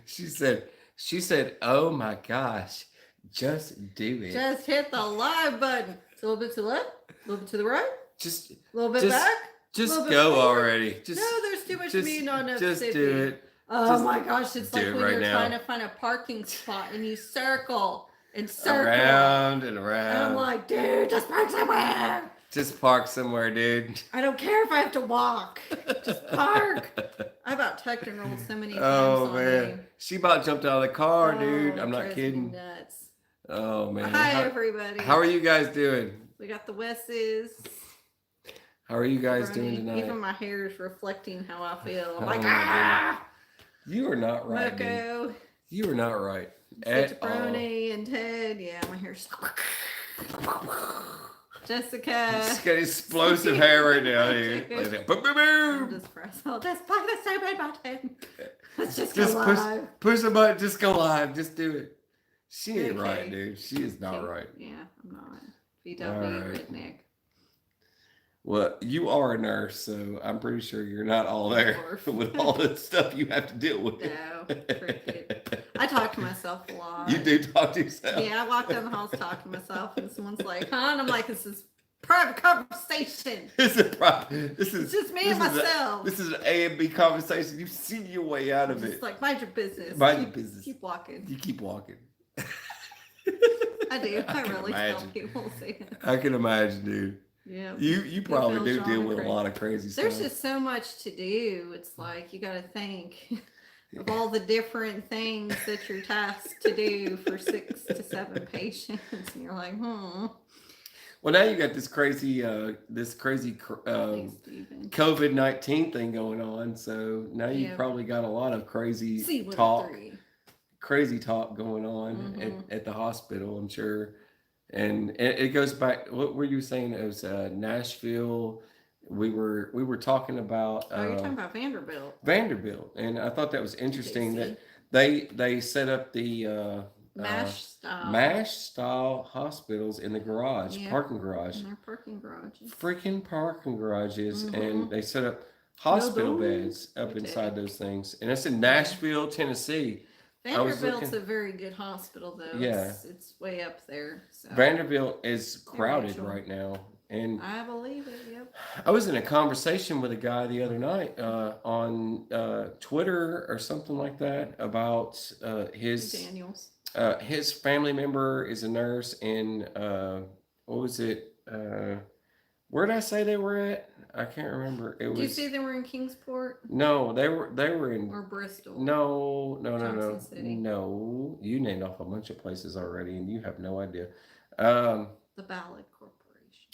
she said, oh my gosh, just do it. Just hit the live button. It's a little bit to the left, a little bit to the right, Just, a little bit just, back, a little just bit go forward. already. No, there's too much meat on enough just do it. Oh Just my gosh, it's do like it when right you're now. trying to find a parking spot and you circle and circle. Around and around. And I'm like, dude, just park somewhere. Just park somewhere, dude. I don't care if I have to walk. Just park. I about tucked and rolled so many times Oh on man, you. she about jumped out of the car, dude. I'm not drives kidding. me nuts. Oh man. Hi everybody. How are you guys doing? We got the Wesses. How are you guys doing tonight? Even my hair is reflecting how I feel. I'm like, You are not right. Moko. Dude. You are not right. At Brony and Ted. Yeah, my hair's. Jessica. She's got explosive hair right now, dude. Like that. Boom, boom, boom. Just press. Oh, just buy the stupid button. Let's just go live. Push the button. Just go live. Just do it. She ain't right, dude. She is not right. Yeah, I'm not. VW redneck. Well, you are a nurse, so I'm pretty sure you're not all there with all the stuff you have to deal with. No, cricket. I talk to myself a lot. You do talk to yourself? Yeah, I walk down the halls talking to myself, and someone's like, huh? And I'm like, this is private conversation. This is just me and myself. This is an A and B conversation. You've seen your way out of it. It's like, mind your business. Mind your business. Keep walking. You keep walking. I do. I really tell people. I can imagine, dude. Yeah. You probably do deal with a lot of crazy stuff. There's just so much to do. It's like you got to think of all the different things that you're tasked to do for 6 to 7 patients, and you're like, Well, now you got this crazy COVID-19 thing going on. So now you probably got a lot of crazy talk going on at the hospital, I'm sure. And it goes back. What were you saying? It was Nashville. We were talking about. You're talking about Vanderbilt. Vanderbilt, and I thought that was interesting that they set up the MASH style hospitals in the garage, parking garage. In their parking garages. Freaking parking garages, and they set up hospital beds up inside those things, and it's in Nashville, Tennessee. Vanderbilt's a very good hospital, though. Yeah, it's way up there. So. Vanderbilt is crowded right now, and I believe it. Yep. I was in a conversation with a guy the other night on Twitter or something like that about his family member is a nurse in what was it? Where did I say they were at? I can't remember. Did you say they were in Kingsport? No, they were in or Bristol. No. City. No. You named off a bunch of places already, and you have no idea. The Ballard Corporation.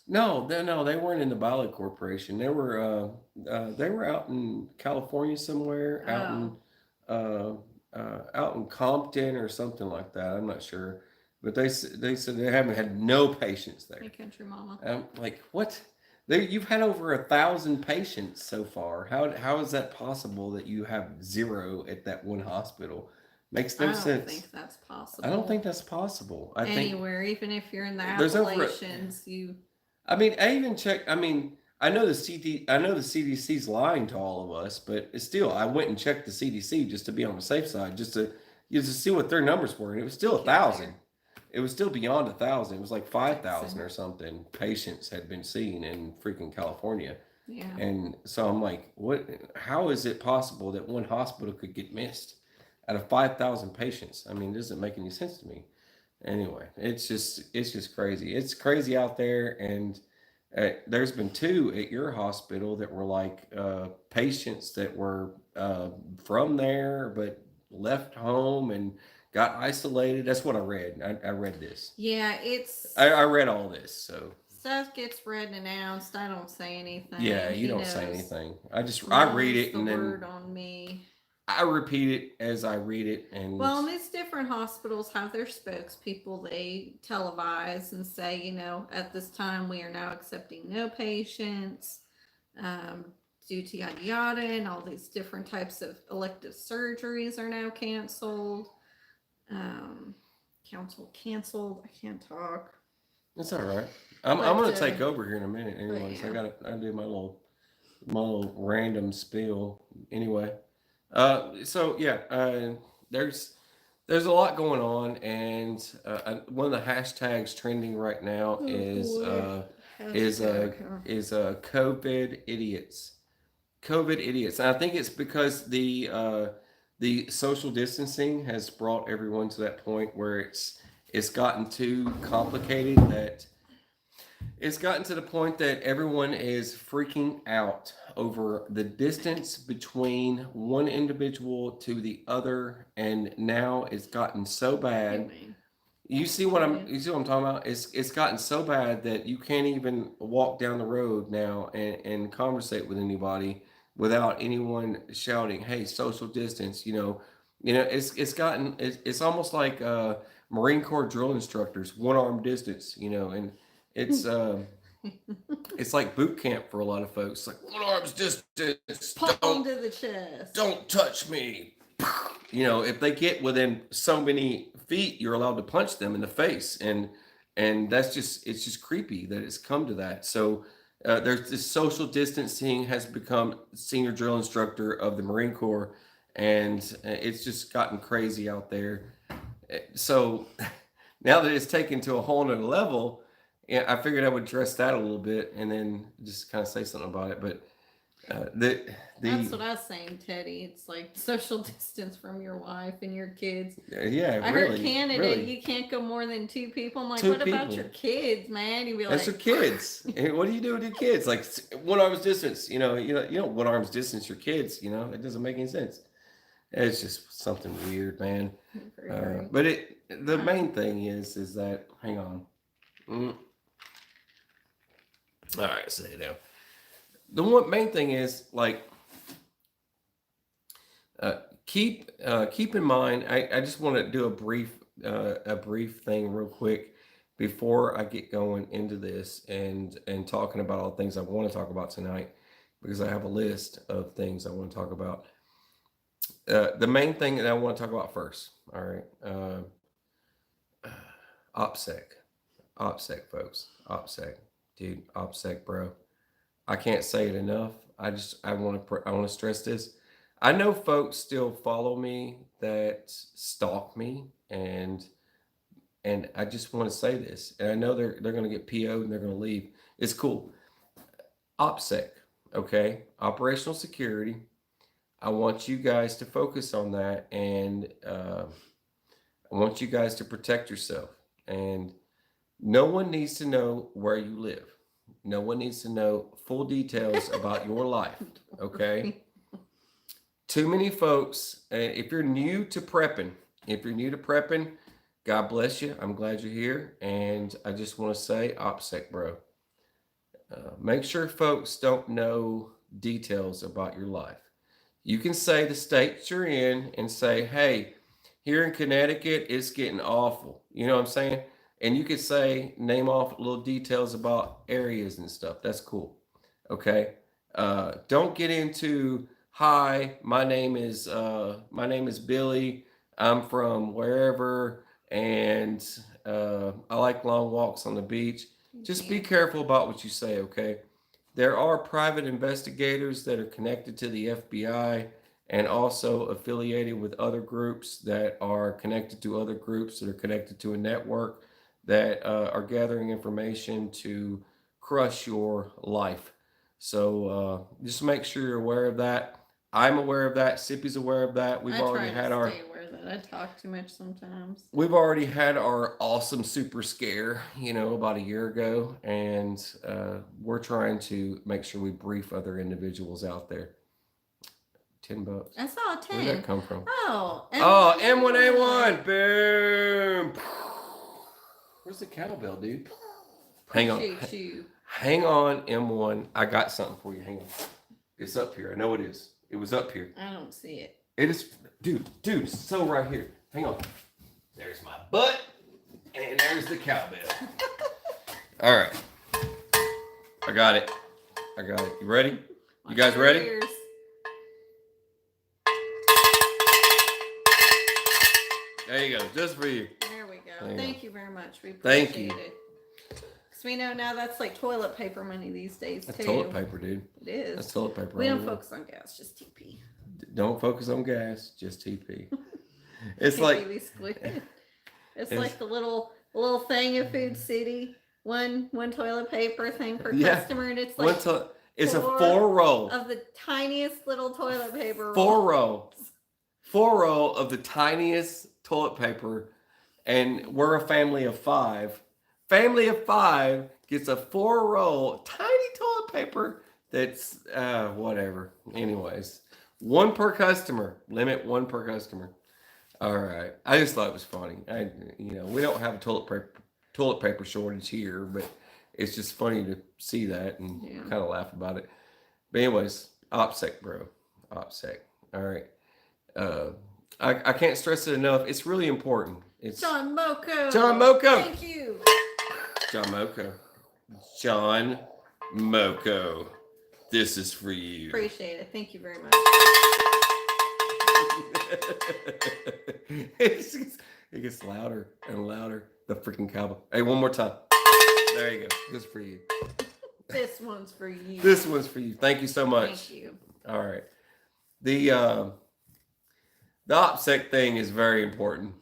No, they weren't in the Ballard Corporation. They were out in California somewhere, out in Compton or something like that. I'm not sure, but they said they haven't had no patients there. Hey, country mama. I'm like, what? You've had over 1,000 patients so far. How is that possible that you have 0 at that one hospital? Makes no sense. I don't think that's possible. I don't think that's possible. Anywhere, even if you're in the Appalachians, I mean, I even checked. I mean, I know the CDC's lying to all of us, but still, I went and checked the CDC just to be on the safe side, just to see what their numbers were, and it was still 1,000. It was still beyond 1,000. It was like 5,000 or something patients had been seen in freaking California. Yeah. And so I'm like, what? How is it possible that one hospital could get missed out of 5,000 patients? I mean, it doesn't make any sense to me. Anyway, it's just crazy. It's crazy out there. And there's been 2 at your hospital that were like patients that were from there but left home and got isolated. That's what I read. I read this. Yeah, I read all this. So stuff gets read and announced. I don't say anything. Yeah, you don't say anything. I read it and then word on me. I repeat it as I read it. And these different hospitals have their spokespeople. They televise and say, at this time we are now accepting no patients due to yada yada, and all these different types of elective surgeries are now canceled. Canceled. I can't talk. It's all right. I'm gonna take over here in a minute. Anyways, I do my little random spiel. Anyway, So yeah, there's there's a lot going on, and one of the hashtags trending right now Oh is boy. is uh, Hashtag, huh? COVID idiots. COVID idiots. And I think it's because the social distancing has brought everyone to that point where it's gotten too complicated that it's gotten to the point that everyone is freaking out over the distance between one individual to the other, and now it's gotten so You bad. mean? Yeah. You see what I'm talking about? It's gotten so bad that you can't even walk down the road now and conversate with anybody without anyone shouting, "Hey, social distance!" It's almost like Marine Corps drill instructors, one arm distance. And it's it's like boot camp for a lot of folks. Like one arm's distance. Palm to the chest. Don't touch me. If they get within so many feet, you're allowed to punch them in the face, and it's just creepy that it's come to that. So there's this social distancing has become senior drill instructor of the Marine Corps, and it's just gotten crazy out there. So now that it's taken to a whole nother level, yeah, I figured I would address that a little bit and then just kind of say something about it. But That's the what I was saying, Teddy. It's like social distance from your wife and your kids. yeah, I heard really, Canada, really, you can't go more than two people. I'm like, two what about your people. kids, man? You'd be That's like, your kids. And what do you do with your kids? Like one arm's distance. You don't one arm's distance your kids. It doesn't make any sense. It's just something weird, man. very, very. But the Uh, main thing is that hang on. Mm, all right, say it now. The one main thing is like keep in mind. I just want to do a brief thing real quick before I get going into this and talking about all the things I want to talk about tonight because I have a list of things I want to talk about. The main thing that I want to talk about first. All right, Opsec, Opsec, folks, Opsec, dude, Opsec, bro. I can't say it enough. I want to stress this. I know folks still follow me that stalk me and I just want to say this. And I know they're going to get PO'd and they're going to leave. It's cool. OPSEC, okay? Operational security. I want you guys to focus on that and I want you guys to protect yourself. And no one needs to know where you live. No one needs to know full details about your life, okay? Too many folks, if you're new to prepping, God bless you. I'm glad you're here. And I just want to say, OPSEC, bro, make sure folks don't know details about your life. You can say the state you're in and say, hey, here in Connecticut, it's getting awful. You know what I'm saying? And you could say, name off little details about areas and stuff. That's cool. Okay. Don't get into, hi, my name is Billy. I'm from wherever, and I like long walks on the beach. Just be yeah. careful about what you say, okay? There are private investigators that are connected to the FBI and also affiliated with other groups that are connected to other groups that are connected to a network that are gathering information to crush your life. So just make sure you're aware of that. I'm aware of that. Sippy's aware of that. I try to stay aware of that. I talk too much sometimes. We've already had our awesome super scare, about a year ago, and we're trying to make sure we brief other individuals out there. $10. I saw a Where did 10. that come from? Oh, Oh, M1A1. M1A1. Boom. Where's the cowbell, dude? Hang on. Appreciate you. Hang on, M1. I got something for you. Hang on. It's up here. I know it is. It was up here. I don't see it. It is, dude, it's so right here. Hang on. There's my butt, and there's the cowbell. All right. I got it. You ready? You guys ready? Ears. There you go. Just for you. There we go. Thank you very much. We Thank appreciate you. it. Because we know now that's like toilet paper money these days, That's too. toilet paper, dude. It is. That's toilet paper. We don't focus on gas, just TP. Don't focus on gas, just TP. It's Can't like be squid. It's it's like the little thing of Food City. One toilet paper thing per yeah. customer, and it's One like to it's a four 4 roll. of the tiniest little toilet paper Four rolls. roll. 4 roll of the tiniest toilet paper, and we're a family of 5. Family of 5 gets a 4 roll tiny toilet paper that's whatever. Anyways, one per customer. Limit one per customer. All right. I just thought it was funny. We don't have a toilet paper shortage here, but it's just funny to see that and Yeah. kind of laugh about it. But anyways, Opsec, bro. Opsec. All right. Uh, I can't stress it enough. It's really important. It's John Moko. John Moko. Thank you. John Moko. John Moko. This is for you. Appreciate it. Thank you very much. It gets louder and louder. The freaking cowbell. Hey, one more time. There you go. This is for you. This one's for you. This one's for you. Thank you so much. Thank you. All right. The OPSEC thing is very important.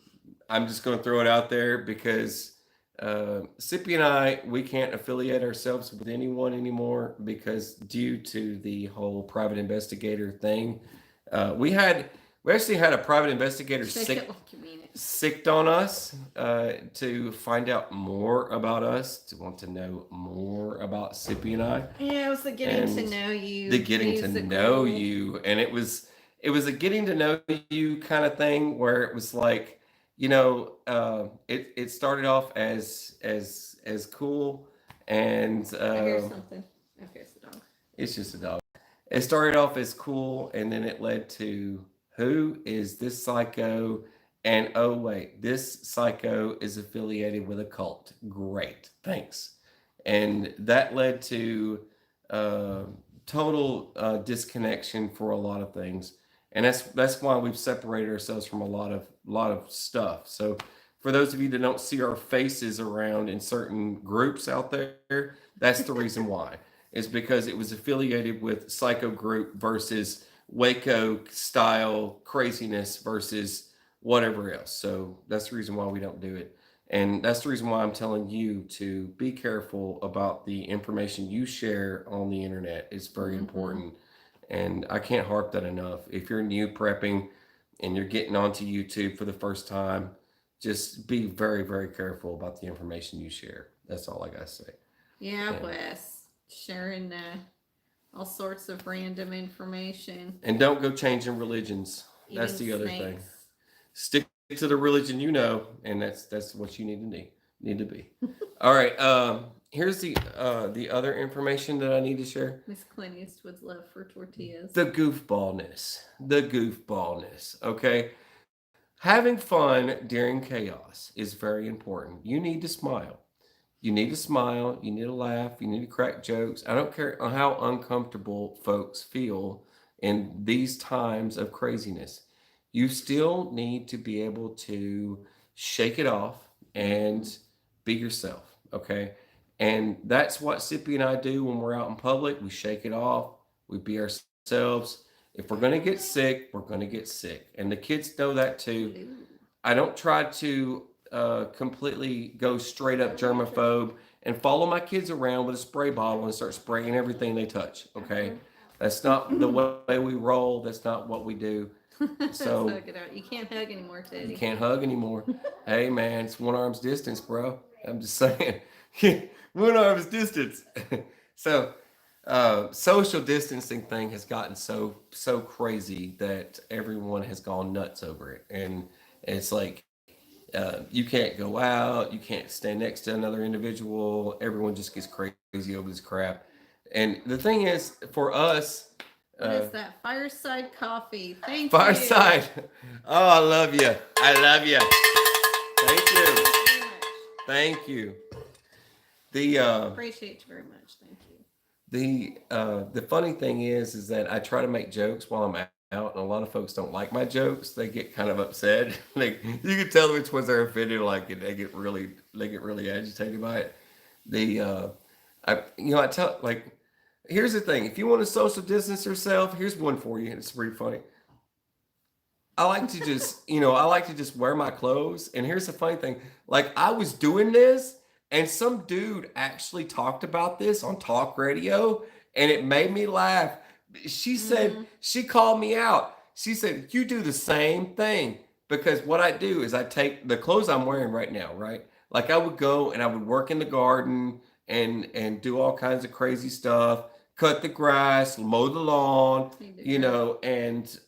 I'm just going to throw it out there because Sippy and I, we can't affiliate ourselves with anyone anymore because due to the whole private investigator thing, we actually had a private investigator sicked on us to find out more about us, to want to know more about Sippy and I. Yeah, it was the getting to know you. The getting to know you, and it was a getting to know you kind of thing where it was like, it started off as cool, and I hear something. Okay, it's the dog. It's just a dog. It started off as cool, and then it led to, who is this psycho? And oh wait, this psycho is affiliated with a cult. Great, thanks. And that led to total disconnection for a lot of things, and that's why we've separated ourselves from a lot of stuff. So for those of you that don't see our faces around in certain groups out there, that's the reason why. It's because it was affiliated with Psycho Group versus Waco style craziness versus whatever else. So that's the reason why we don't do it. And that's the reason why I'm telling you to be careful about the information you share on the internet. It's very important. And I can't harp that enough. If you're new prepping and you're getting onto YouTube for the first time, just be very, very careful about the information you share. That's all I got to say. Yeah, Wes. Sharing all sorts of random information. And don't go changing religions. That's the other thing. Stick to the religion you know, and that's what you need to be. All right. Here's the other information that I need to share. Miss Clint Eastwood's love for tortillas. The goofballness. Okay. Having fun during chaos is very important. You need to smile. You need to laugh, you need to crack jokes. I don't care how uncomfortable folks feel in these times of craziness. You still need to be able to shake it off and be yourself, okay? And that's what Sippy and I do when we're out in public. We shake it off, we be ourselves. If we're going to get sick, we're going to get sick. And the kids know that too. I don't try to completely go straight up germaphobe and follow my kids around with a spray bottle and start spraying everything they touch. Okay. That's not the way we roll. That's not what we do. So hug it out. You can't hug anymore, Teddy. You can't hug anymore. Hey man, it's 1 arm's distance, bro. I'm just saying. 1 arm's distance. So social distancing thing has gotten so crazy that everyone has gone nuts over it. And it's like, you can't go out, you can't stand next to another individual. Everyone just gets crazy over this crap. And the thing is, for us, what is that? Fireside Coffee. Thank Fireside. you. Oh, I love you. Thank you. Appreciate you very much. Thank you. The funny thing is that I try to make jokes while I'm out, and a lot of folks don't like my jokes. They get kind of upset. Like, you can tell which ones are offended. Like, they get really agitated by it. I tell, like, here's the thing. If you want to social distance yourself, here's one for you. It's pretty funny. I like to just, I like to just wear my clothes. And here's the funny thing. Like I was doing this and some dude actually talked about this on talk radio and it made me laugh. She said, Mm-hmm. she called me out. She said, you do the same thing because what I do is I take the clothes I'm wearing right now, right? Like I would go and I would work in the garden and do all kinds of crazy stuff, cut the grass, mow the lawn, and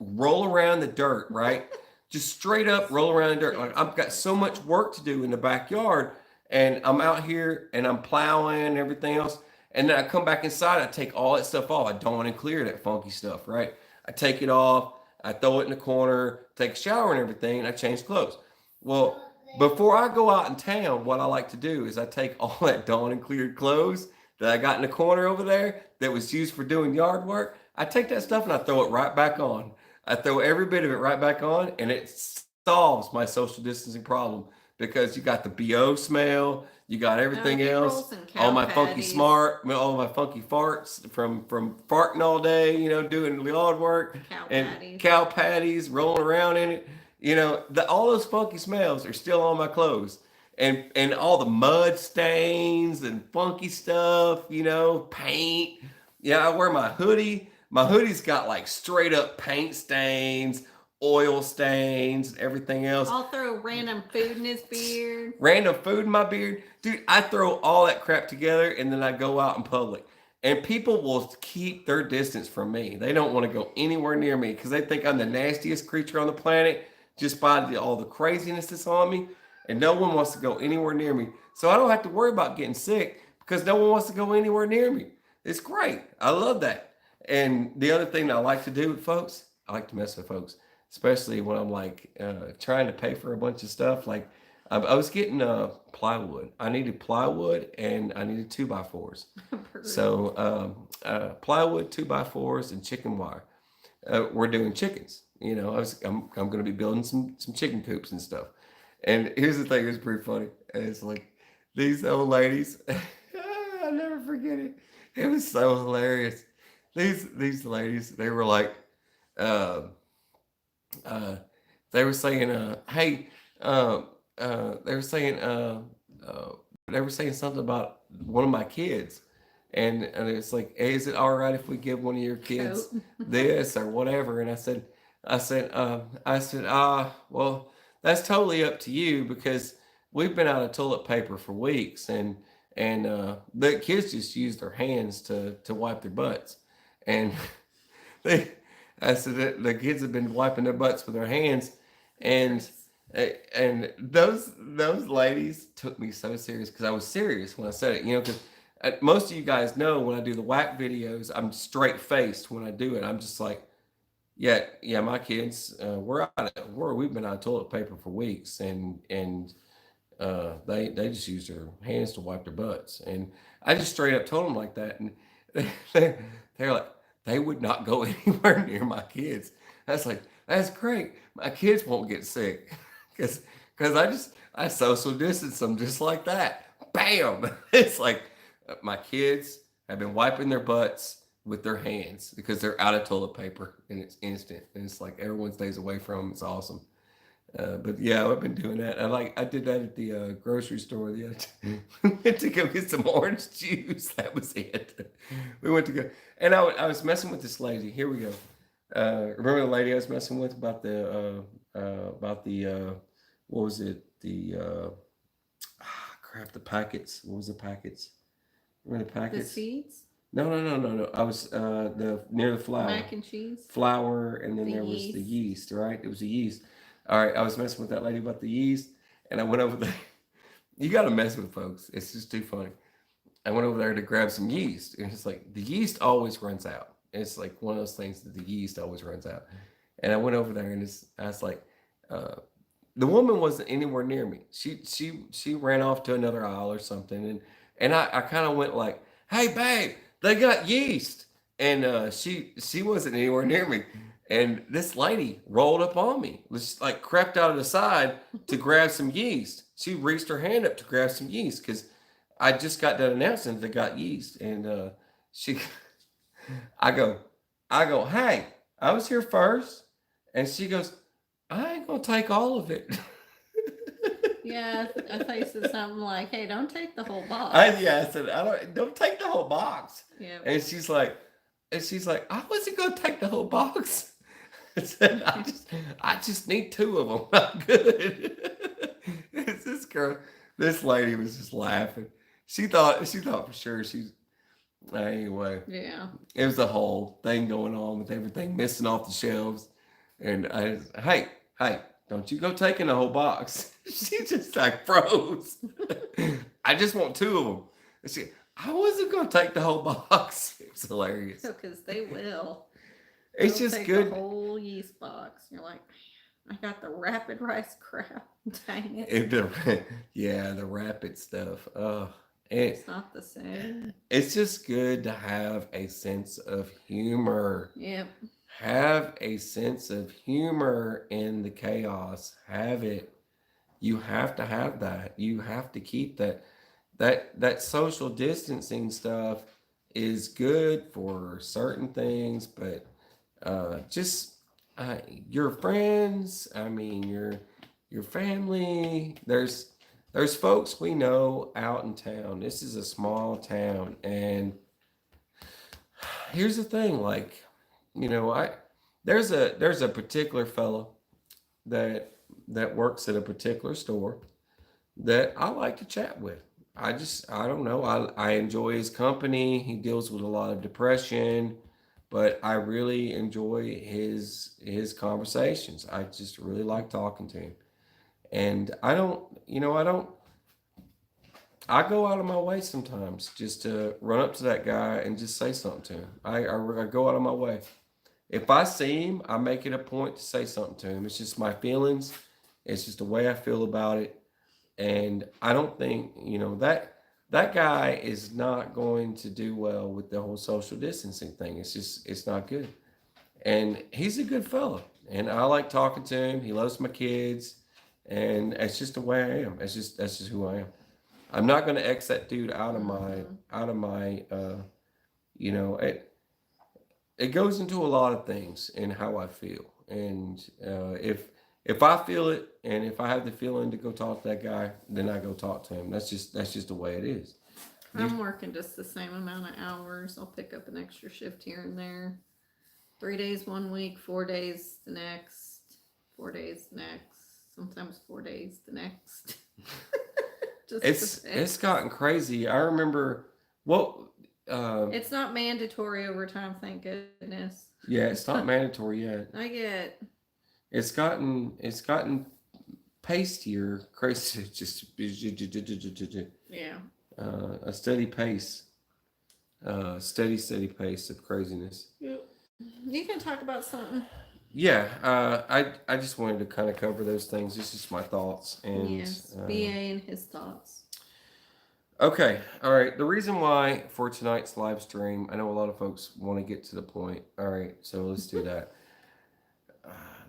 roll around the dirt, right? Just straight up roll around the dirt. Like I've got so much work to do in the backyard, and I'm out here and I'm plowing and everything else. And then I come back inside, I take all that stuff off. I don't want to clear that funky stuff, right? I take it off, I throw it in the corner, take a shower and everything, and I change clothes. Well, before I go out in town, what I like to do is I take all that dawn and cleared clothes that I got in the corner over there that was used for doing yard work. I take that stuff and I throw it right back on. I throw every bit of it right back on, and it solves my social distancing problem because you got the BO smell, you got everything else, all my funky all my funky farts from farting all day, doing yard work, and cow patties rolling around in it. All those funky smells are still on my clothes. And all the mud stains and funky stuff, paint. Yeah, I wear my hoodie. My hoodie's got like straight up paint stains, oil stains, everything else. I'll throw random food in his beard. Random food in my beard. Dude, I throw all that crap together and then I go out in public. And people will keep their distance from me. They don't want to go anywhere near me because they think I'm the nastiest creature on the planet just by all the craziness that's on me. And no one wants to go anywhere near me. So I don't have to worry about getting sick because no one wants to go anywhere near me. It's great. I love that. And the other thing that I like to do with folks, I like to mess with folks, especially when I'm like trying to pay for a bunch of stuff. Like I was getting plywood. I needed plywood and I needed 2x4s. So plywood, 2x4s, and chicken wire. We're doing chickens. I'm going to be building some chicken coops and stuff. And here's the thing, it's pretty funny. It's like these old ladies, I'll never forget it. It was so hilarious. These ladies, they were like, they were saying, hey, they were saying, they were saying something about one of my kids. And it's like, hey, is it all right if we give one of your kids this or whatever? And I said, well, that's totally up to you because we've been out of toilet paper for weeks and the kids just use their hands to wipe their butts. And I said that the kids have been wiping their butts with their hands and those ladies took me so serious because I was serious when I said it, because most of you guys know when I do the whack videos, I'm straight faced when I do it. I'm just like, yeah, my kids, we've been out of toilet paper for weeks, and they just use their hands to wipe their butts, and I just straight up told them like that, and they're like, they would not go anywhere near my kids. That's like, that's great. My kids won't get sick, because I social distance them just like that. Bam! It's like my kids have been wiping their butts with their hands because they're out of toilet paper and it's instant and it's like everyone stays away from them. It's awesome. But yeah, I've been doing that. I did that at the grocery store the other time. We went to go get some orange juice. That was it. We went to go, and I was messing with this lady. Here we go. Remember the lady I was messing with about the what was it? The crap, the packets. What was the packets? Remember the packets? The seeds? No. I was near the flour. Mac and cheese. Flour, and then there was the yeast, right? It was the yeast. All right, I was messing with that lady about the yeast, and I went over there. You got to mess with folks. It's just too funny. I went over there to grab some yeast, and it's like the yeast always runs out. It's like one of those things that the yeast always runs out. And I went over there, and I was like, the woman wasn't anywhere near me. She ran off to another aisle or something, and I kind of went like, hey babe, they got yeast, and she wasn't anywhere near me. And this lady rolled up on me, just like crept out of the side to grab some yeast. She reached her hand up to grab some yeast because I just got done announcing they got yeast. And I go, hey, I was here first. And she goes, I ain't gonna take all of it. Yeah, I thought you said something like, "Hey, don't take the whole box." I said, don't take the whole box. Yep. And she's like, I wasn't gonna take the whole box. I said, I just need two of them. I'm good. It's this girl, this lady was just laughing. She thought for sure she's anyway. Yeah. It was a whole thing going on with everything missing off the shelves. And hey, don't you go taking the whole box. She just like froze. I just want two of them. And I wasn't going to take the whole box. It's hilarious. Because they will. It's They'll just take good. the whole yeast box. You're like, I got the rapid rice crap. Dang it. Yeah, the rapid stuff. It's not the same. It's just good to have a sense of humor. Yep. Have a sense of humor in the chaos. Have it. You have to have that. You have to keep that. That social distancing stuff is good for certain things, but just your friends. I mean, your family. There's folks we know out in town. This is a small town, and here's the thing. Like, I there's a particular fellow that works at a particular store that I like to chat with. I don't know. I enjoy his company. He deals with a lot of depression, but I really enjoy his conversations. I just really like talking to him. And I go out of my way sometimes just to run up to that guy and just say something to him. I go out of my way. If I see him, I make it a point to say something to him. It's just my feelings. It's just the way I feel about it. And I don't think, that guy is not going to do well with the whole social distancing thing. It's not good. And he's a good fellow. And I like talking to him. He loves my kids. And it's just the way I am. That's just who I am. I'm not going to X that dude out of my it goes into a lot of things in how I feel. And if I feel it, and if I have the feeling to go talk to that guy, then I go talk to him. That's just the way it is. I'm working just the same amount of hours. I'll pick up an extra shift here and there. 3 days 1 week, 4 days the next, 4 days the next, sometimes 4 days the next. It's gotten crazy. I remember what it's not mandatory overtime, thank goodness. yeah, it's not mandatory yet. It's gotten pastier, crazy, just Yeah. a steady pace, steady pace of craziness. Yep. You can talk about something. Yeah, I just wanted to kind of cover those things. This is my thoughts, and Yes, BA and his thoughts. okay, all right. The reason why for tonight's live stream, I know a lot of folks want to get to the point. All right, so let's do that.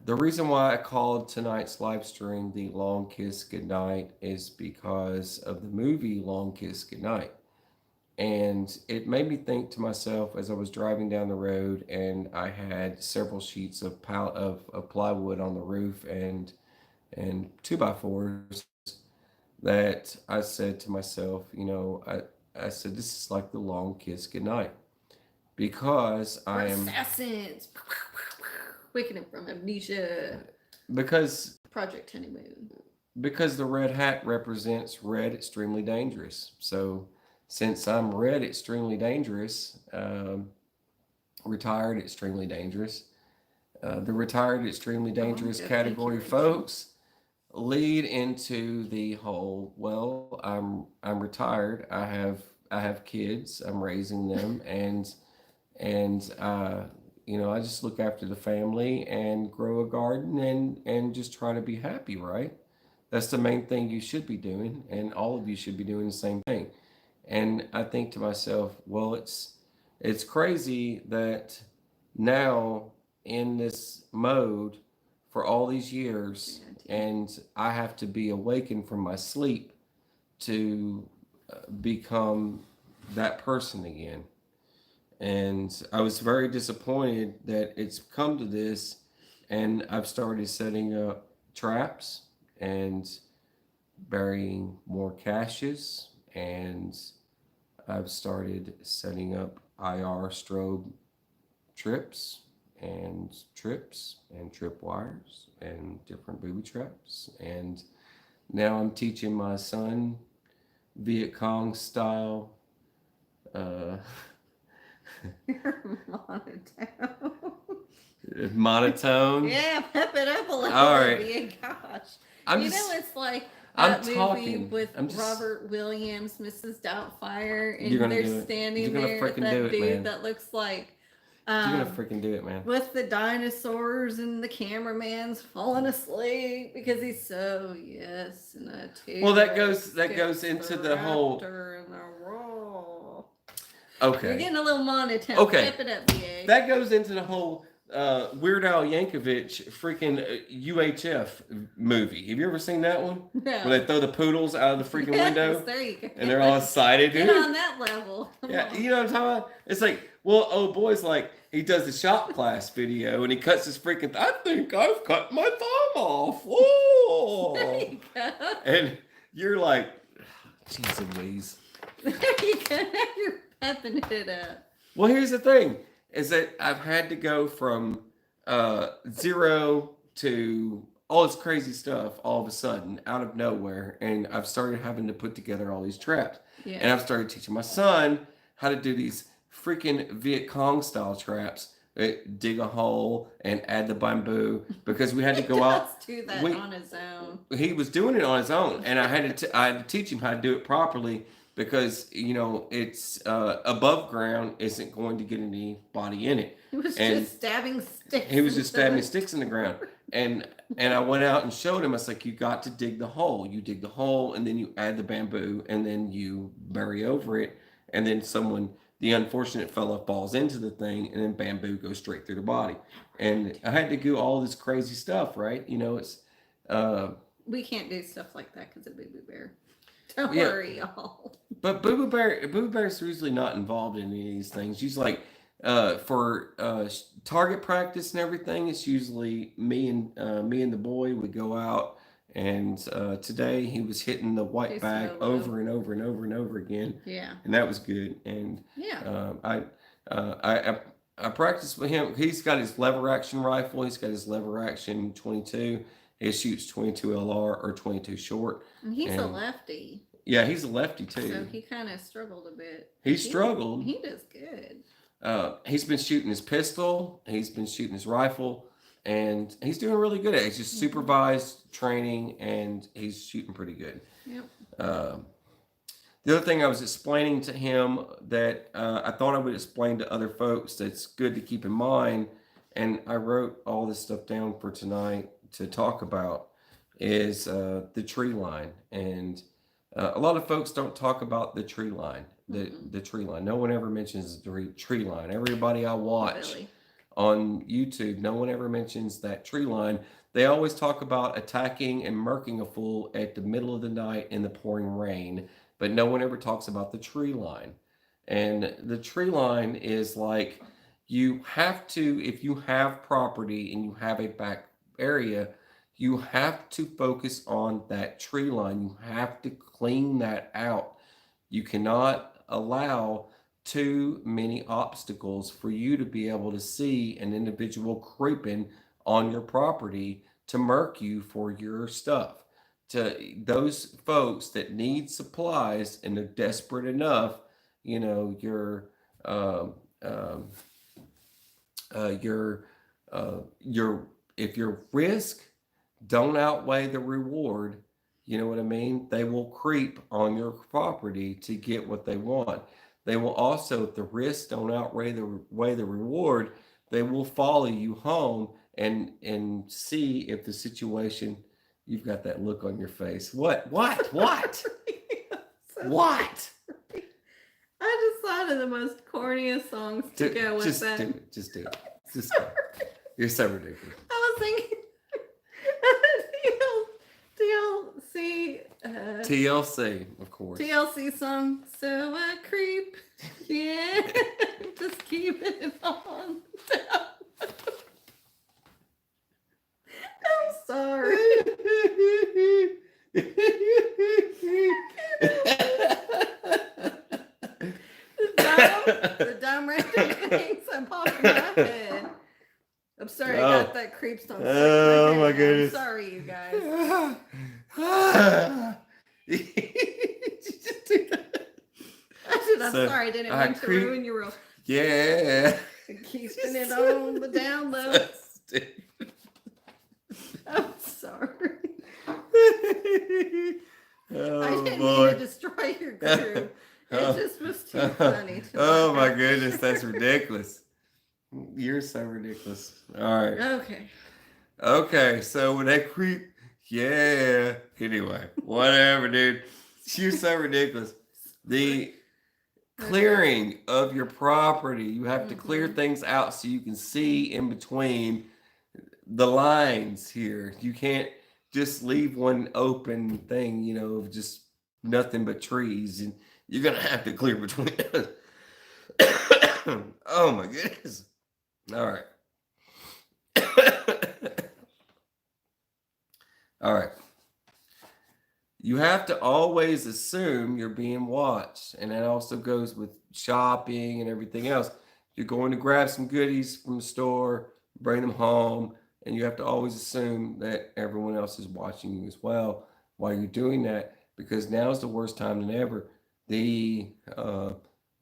The reason why I called tonight's live stream the Long Kiss Goodnight is because of the movie Long Kiss Goodnight. And it made me think to myself as I was driving down the road, and I had several sheets of plywood on the roof and two by fours, that I said to myself, I said, this is like the Long Kiss Goodnight, because We're assassins. Waking up from amnesia. because Project Honeymoon. because the red hat represents red extremely dangerous. So since I'm red extremely dangerous, retired extremely dangerous, the retired extremely dangerous category folks lead into the whole, well, I'm retired, I have kids, I'm raising them, and I just look after the family and grow a garden and just try to be happy, right? That's the main thing you should be doing, and all of you should be doing the same thing. And I think to myself, well, it's crazy that now in this mode for all these years, and I have to be awakened from my sleep to become that person again. And I was very disappointed that it's come to this, and I've started setting up traps and burying more caches, and I've started setting up IR strobe trips and trip wires and different booby traps. And now I'm teaching my son Viet Cong style. Uh, You're monotone. Monotone. Yeah, pep it up a little All bit. right. Yeah, gosh. I'm You just. know, it's like I'm that movie talking. with I'm just. Robert Williams, Mrs. Doubtfire, You're and gonna do they're it. standing You're gonna there at freaking that do it, dude man. that looks like You're gonna um freaking do it, man. with the dinosaurs and the cameraman's falling asleep because he's so and a Well, that T-rex goes gets into the whole. raptor in a row. Okay. You're getting a little monotone. Okay. Pep it up, BA. That goes into the whole Weird Al Yankovic freaking UHF movie. Have you ever seen that one? No. Where they throw the poodles out of the freaking window There you go. and they're all excited. Get on that level. Come Yeah, on. you know what I'm talking about? It's like, well, oh boy's like, he does the shop class video and he cuts his freaking, I think I've cut my thumb off. Whoa. There you go. And you're like, jeez Louise. There you go. Now you're pepping it up. Well, here's the thing, is that I've had to go from zero to all this crazy stuff all of a sudden out of nowhere, and I've started having to put together all these traps. Yeah. And I've started teaching my son how to do these freaking Viet Cong style traps. Dig a hole and add the bamboo because we had to go out. Do that on his own. He was doing it on his own, and I had to teach him how to do it properly because it's above ground isn't going to get anybody in it. He was just stabbing sticks. He was just stabbing sticks in the ground, and I went out and showed him. I was like, you got to dig the hole. You dig the hole, and then you add the bamboo, and then you bury over it, and then the unfortunate fella falls into the thing, and then bamboo goes straight through the body. And I had to do all this crazy stuff, right? It's we can't do stuff like that because of Boo Boo Bear. Don't Yeah. worry, y'all. But Boo Boo Bear's usually not involved in any of these things. He's like for target practice and everything. It's usually me and the boy would go out, and today he was hitting the white He's bag solo. over and over and over and over again, Yeah. and that was good. And Yeah. I practiced with him. He's got his lever action rifle. He's got his lever action 22. He shoots 22 LR or 22 short. And he's a And- lefty, Yeah, he's a lefty too. so he kind of struggled a bit. He struggled. He does good. He's been shooting his pistol. He's been shooting his rifle, and he's doing really good at it. It's just supervised training, and he's shooting pretty good. Yep. The other thing I was explaining to him that I thought I would explain to other folks that's good to keep in mind, and I wrote all this stuff down for tonight to talk about, is the tree line. And a lot of folks don't talk about the tree line. The tree line. No one ever mentions the tree line. Everybody I watch Really. on YouTube, no one ever mentions that tree line. They always talk about attacking and murking a fool at the middle of the night in the pouring rain, but no one ever talks about the tree line. And the tree line is like, you have to, if you have property and you have a back area, you have to focus on that tree line. You have to clean that out. You cannot allow too many obstacles for you to be able to see an individual creeping on your property to murk you for your stuff. To those folks that need supplies and they're desperate enough, your if your risk don't outweigh the reward, you know what I mean? They will creep on your property to get what they want. They will also, if the risks don't outweigh the reward, they will follow you home and see if the situation. You've got that look on your face. What? What? I just thought of the most corniest songs to go with that. Just do it. Just go. You're so ridiculous. I was thinking TLC. TLC, of course. TLC song. So I creep. Yeah. Just keep it on. keeps on stuck Oh in my my head. goodness. I'm sorry, you guys. You just do that. I'm So, sorry. I didn't I mean to creep- ruin your real. Yeah. Keeping it on the down low. So stupid. I'm sorry. Oh, I didn't boy. mean to destroy your crew. It just was too funny. To Oh my laugh. goodness, that's ridiculous. You're so ridiculous. All right. Okay. Okay, so when they creep, yeah. Anyway, whatever, dude. You're so ridiculous. The clearing of your property, you have to clear things out so you can see in between the lines here. You can't just leave one open thing, of just nothing but trees, and you're gonna have to clear between. Oh my goodness! All right, all right. You have to always assume you're being watched, and that also goes with shopping and everything else. You're going to grab some goodies from the store, bring them home, and you have to always assume that everyone else is watching you as well while you're doing that, because now is the worst time than ever. The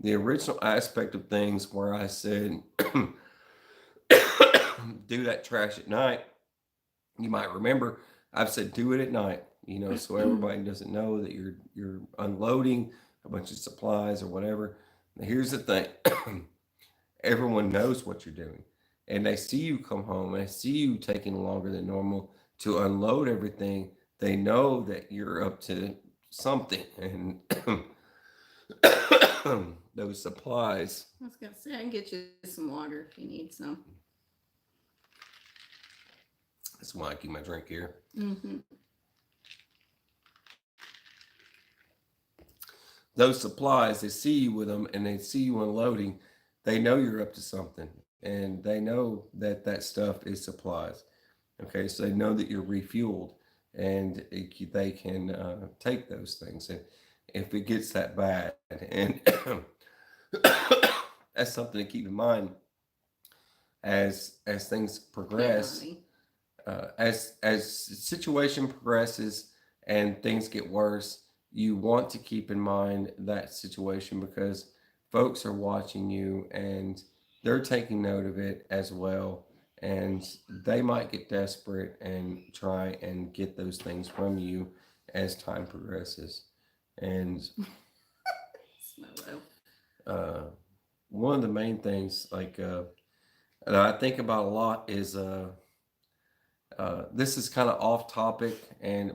original aspect of things where I said do that trash at night, you might remember I've said do it at night, so everybody doesn't know that you're unloading a bunch of supplies or whatever. Now, here's the thing. Everyone knows what you're doing, and they see you come home and they see you taking longer than normal to unload everything. They know that you're up to something, and those supplies. I was gonna say I can get you some water if you need some. That's why I keep my drink here. Those supplies, they see you with them and they see you unloading. They know you're up to something, and they know that that stuff is supplies. Okay, so they know that you're refueled, and they can take those things. And if it gets that bad, and that's something to keep in mind as things progress. As the situation progresses and things get worse, you want to keep in mind that situation, because folks are watching you and they're taking note of it as well, and they might get desperate and try and get those things from you as time progresses. And one of the main things, that I think about a lot is this is kind of off topic,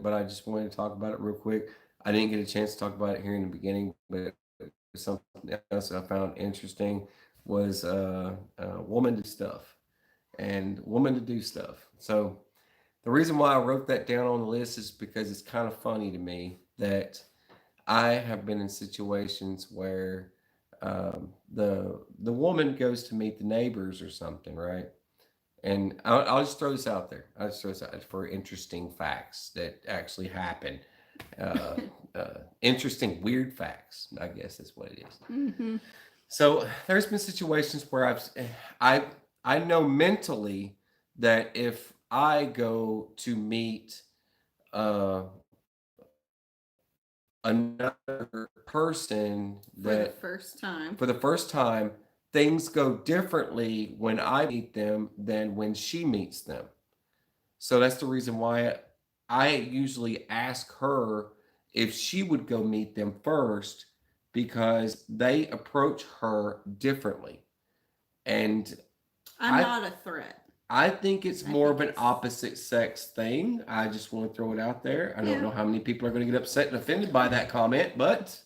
but I just wanted to talk about it real quick. I didn't get a chance to talk about it here in the beginning, but something else I found interesting was woman to stuff and woman to do stuff. So the reason why I wrote that down on the list is because it's kind of funny to me that I have been in situations where the woman goes to meet the neighbors or something, right? And I'll just throw this out there. I'll just throw this out for interesting facts that actually happen. Uh, Interesting, weird facts, I guess is what it is. So there's been situations where I know mentally that if I go to meet uh, another person that for the first time, things go differently when I meet them than when she meets them. So that's the reason why I usually ask her if she would go meet them first, because they approach her differently. And I'm not a threat. I think it's more of an opposite sex thing. I just want to throw it out there. I don't know how many people are going to get upset and offended by that comment, but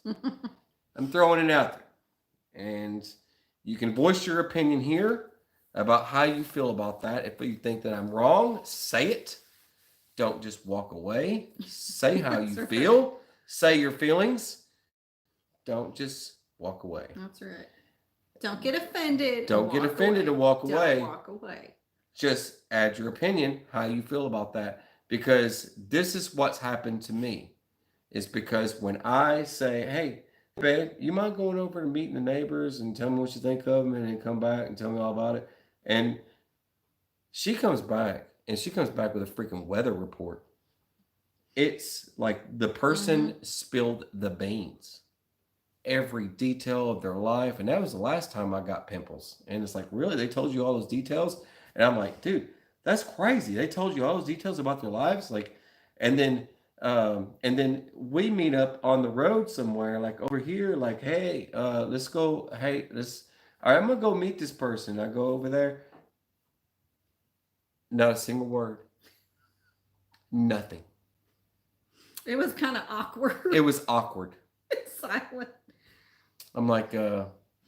I'm throwing it out there. And you can voice your opinion here about how you feel about that. If you think that I'm wrong, say it. Don't just walk away. Say how you feel. Say your feelings. Don't just walk away. That's right. Don't get offended. Don't get offended and walk away. Don't walk away. Just add your opinion, how you feel about that. Because this is what's happened to me. It's because when I say, hey, babe, you mind going over and meeting the neighbors and tell me what you think of them, and then come back and tell me all about it? And she comes back and she comes back with a freaking weather report. It's like the Mm-hmm. person spilled the beans, every detail of their life. And that was the last time I got pimples. And it's like, really? They told you all those details? And I'm like, dude, that's crazy. They told you all those details about their lives? Like, and then, and then we meet up on the road somewhere, like over here, like, hey, let's go. Hey, all right, I'm gonna go meet this person. I go over there, not a single word, nothing. It was kind of It awkward. was awkward. Silent. I'm like,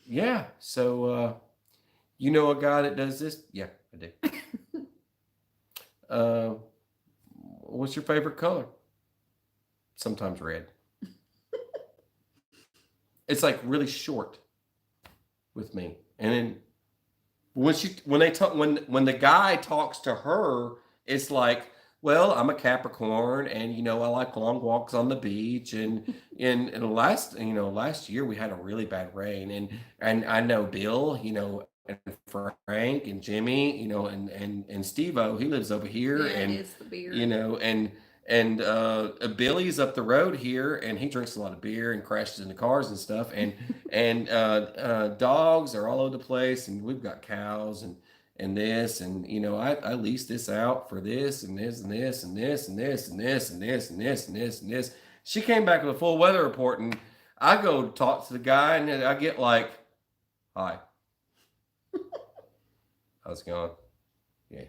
yeah. So, you know a guy that does this? Yeah, I do. Uh, what's your favorite color? Sometimes red. It's like really short with me. And then when they talk when the guy talks to her, it's like, well, I'm a Capricorn, and I like long walks on the beach, and last year we had a really bad rain, and I know Bill, and Frank and Jimmy, and Steve-O, he lives over here, Yeah, it and is the you beard. know, and Billy's up the road here, and he drinks a lot of beer and crashes into cars and stuff, and dogs are all over the place, and we've got cows and this, and I lease this out for this and this and this and this and this and this and this and this and this and this. She came back with a full weather report, and I go talk to the guy, and I get like, "Hi, how's it going? Yeah,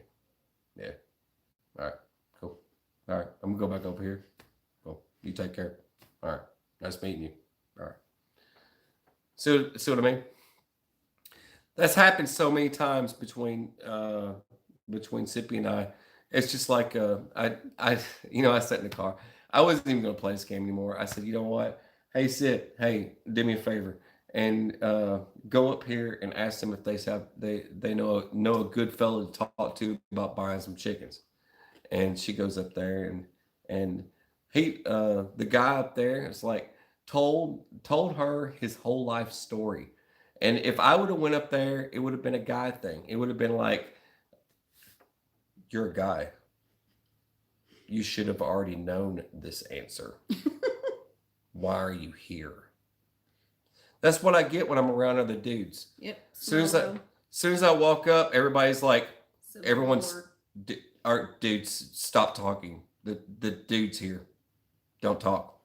yeah, all right, cool. All right, I'm gonna go back over here. Cool, you take care. All right, nice meeting you. All right." So, see what I mean? That's happened so many times between Sippy and I. It's just like I sat in the car. I wasn't even going to play this game anymore. I said, you know what? Hey Sip, hey, do me a favor and go up here and ask them if they know a good fellow to talk to about buying some chickens. And she goes up there, and the guy up there is like told her his whole life story. And if I would have went up there, it would have been a guy thing. It would have been like, you're a guy, you should have already known this answer. Why are you here? That's what I get when I'm around other dudes. Yep, Soon as I Smolo, soon as I walk up, everybody's like, Civil everyone's War. our dudes, stop talking. The dude's here. Don't talk.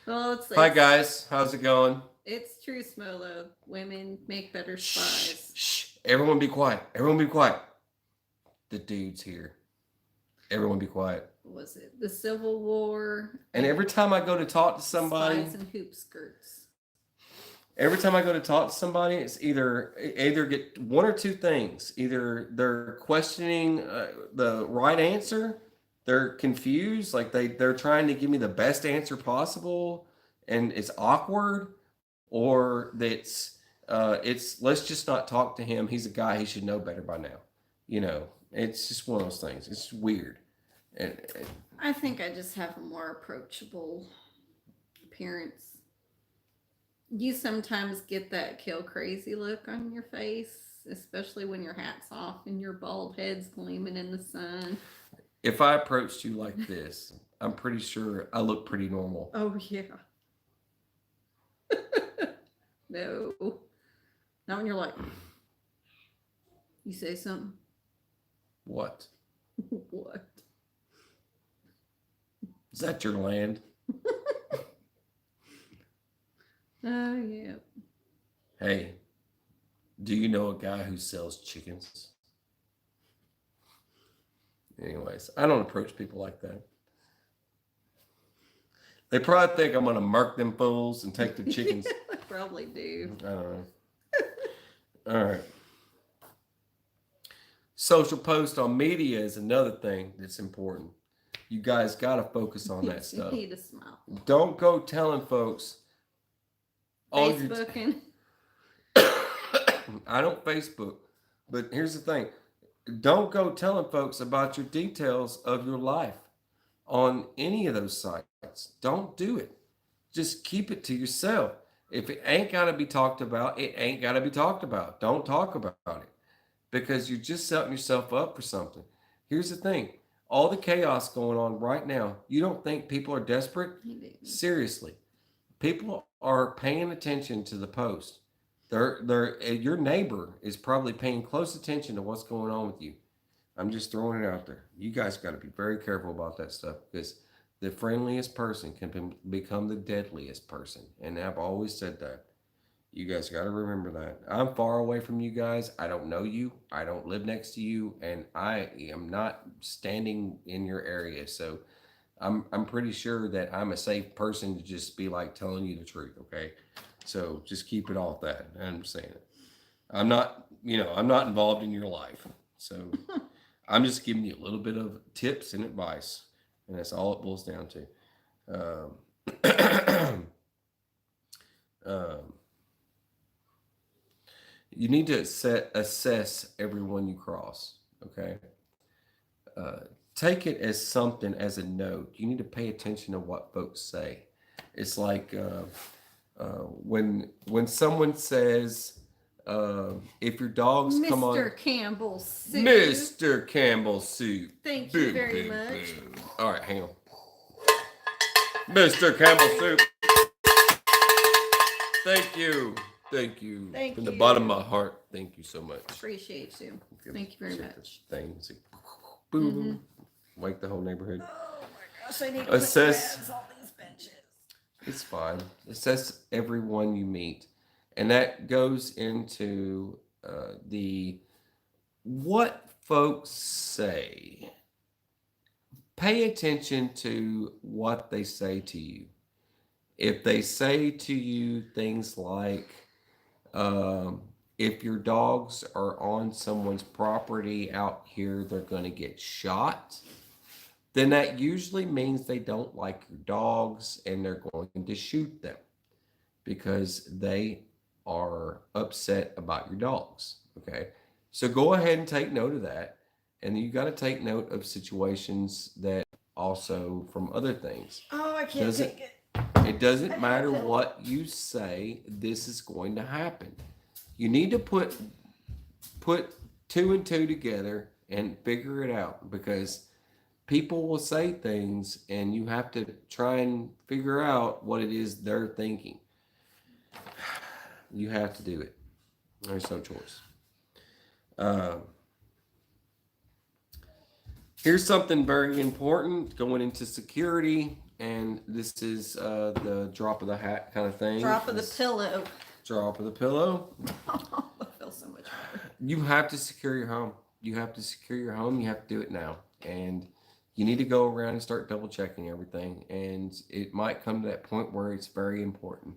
Well, it's Hi it's guys, how's it going? it's true, Smolo. Women make better Shh, spies. shh. Everyone be quiet. Everyone be quiet. The dude's here. Everyone be quiet. What was it the Civil War? And every time I go to talk to somebody, Spies and hoop skirts. every time I go to talk to somebody, it's either get one or two things. Either they're questioning the right answer, they're confused, like they're trying to give me the best answer possible, and it's awkward, or it's let's just not talk to him. He's a guy. He should know better by now. It's just one of those things. It's weird. And I think I just have a more approachable appearance. You sometimes get that kill crazy look on your face, especially when your hat's off and your bald head's gleaming in the sun. if I approached you like this, I'm pretty sure I look pretty normal. Oh, yeah. No. Not when you're like, you say something. What? What? Is that your land? Oh, yeah. Hey, do you know a guy who sells chickens? Anyways, I don't approach people like that. They probably think I'm gonna murk them fools and take their chickens. I probably do. I don't know. All right. Social post on media is another thing that's important. You guys got to focus on that You stuff. need to smile. Don't go telling folks. Facebooking. I don't Facebook, but here's the thing. Don't go telling folks about your details of your life on any of those sites. Don't do it. Just keep it to yourself. If it ain't got to be talked about, it ain't got to be talked about. Don't talk about it because you're just setting yourself up for something. Here's the thing. All the chaos going on right now, you don't think people are desperate? Seriously. People are paying attention to the post. Your neighbor is probably paying close attention to what's going on with you. I'm just throwing it out there. You guys got to be very careful about that stuff because the friendliest person can become the deadliest person. And I've always said that. You guys got to remember that. I'm far away from you guys. I don't know you. I don't live next to you. And I am not standing in your area. So I'm pretty sure that I'm a safe person to just be like telling you the truth. Okay. So just keep it off that. I'm saying it. I'm not, I'm not involved in your life. So I'm just giving you a little bit of tips and advice, and that's all it boils down to. Um, you need to assess everyone you cross. Okay, uh, take it as something as a note. You need to pay attention to what folks say. It's like when someone says, if your dogs come on, Mr. Campbell soup. Mr. Campbell soup. Thank you very much. All right, hang on. Mr. Campbell soup. Thank you. Thank you. From the bottom of my heart, thank you so much. Appreciate you. Thank you very much. Things. Boom. Wake the whole neighborhood. Oh my gosh, I need to Assess. all these benches. It's fine. Assess everyone you meet. And that goes into the what folks say. Pay attention to what they say to you. If they say to you things like, if your dogs are on someone's property out here, they're going to get shot, then that usually means they don't like your dogs and they're going to shoot them because they are upset about your dogs. Okay. So go ahead and take note of that. And you got to take note of situations that also from other things. Oh, I can't take it. It doesn't matter what you say, this is going to happen. You need to put two and two together and figure it out because people will say things and you have to try and figure out what it is they're thinking. You have to do it. There's no choice. Here's something very important going into security, and this is the drop of the hat kind of thing. Drop of the pillow. Drop of the pillow. Oh, I feel so much better. You have to secure your home. You have to secure your home. You have to do it now. And you need to go around and start double checking everything. And it might come to that point where it's very important.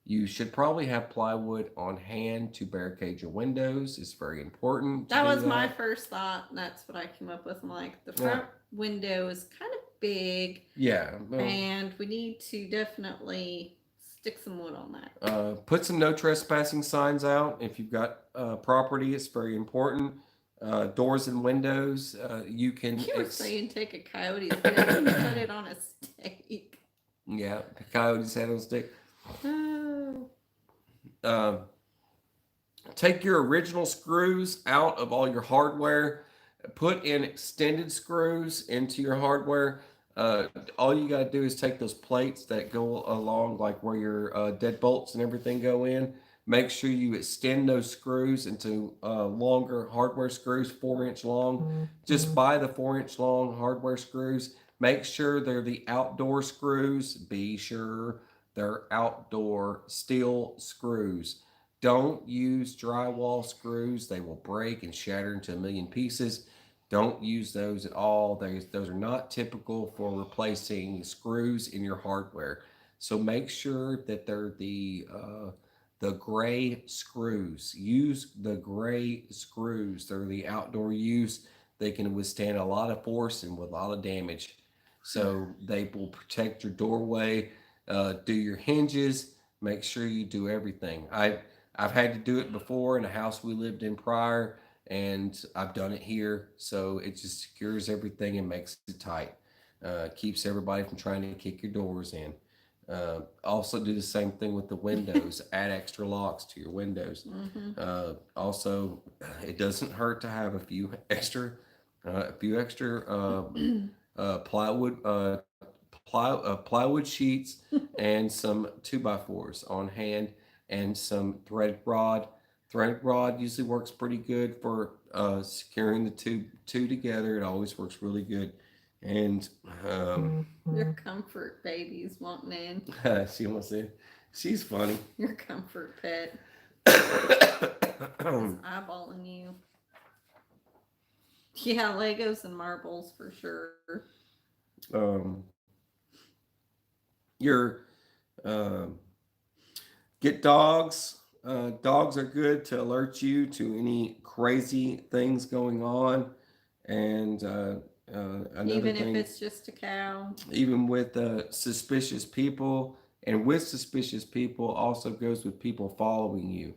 You should probably have plywood on hand to barricade your windows. It's very important. That was my first thought. And that's what I came up with. I'm like, the front window is kind of big. Yeah. Well, and we need to definitely stick some wood on that. Put some no trespassing signs out. If you've got property, it's very important. Doors and windows, you can... You were saying take a coyote's head and put it on a stake. Yeah, the coyote's head on a stick. Oh. Take your original screws out of all your hardware. Put in extended screws into your hardware. All you got to do is take those plates that go along, like where your deadbolts and everything go in. Make sure you extend those screws into longer hardware screws, 4-inch long. Just buy the 4-inch long hardware screws. Make sure they're the outdoor screws. Be sure they're outdoor steel screws. Don't use drywall screws. They will break and shatter into a million pieces. Don't use those at all. Those are not typical for replacing screws in your hardware. So make sure that they're the gray screws. Use the gray screws. They're the outdoor use. They can withstand a lot of force and with a lot of damage. So they will protect your doorway. Do your hinges. Make sure you do everything. I've had to do it before in a house we lived in prior, and I've done it here. So it just secures everything and makes it tight. Keeps everybody from trying to kick your doors in. Also do the same thing with the windows. Add extra locks to your windows. Also, it doesn't hurt to have a few extra a few extra plywood plywood sheets, and some 2x4s on hand, and some threaded rod. Threaded rod usually works pretty good for securing the two together. It always works really good. And Your comfort baby's wanting in. she wants to. She's funny. Your comfort pet is eyeballing you. Yeah, Legos and marbles for sure. um, your um, get dogs. Dogs are good to alert you to any crazy things going on. And another Even if thing, it's just a cow. even with suspicious people, and with suspicious people also goes with people following you.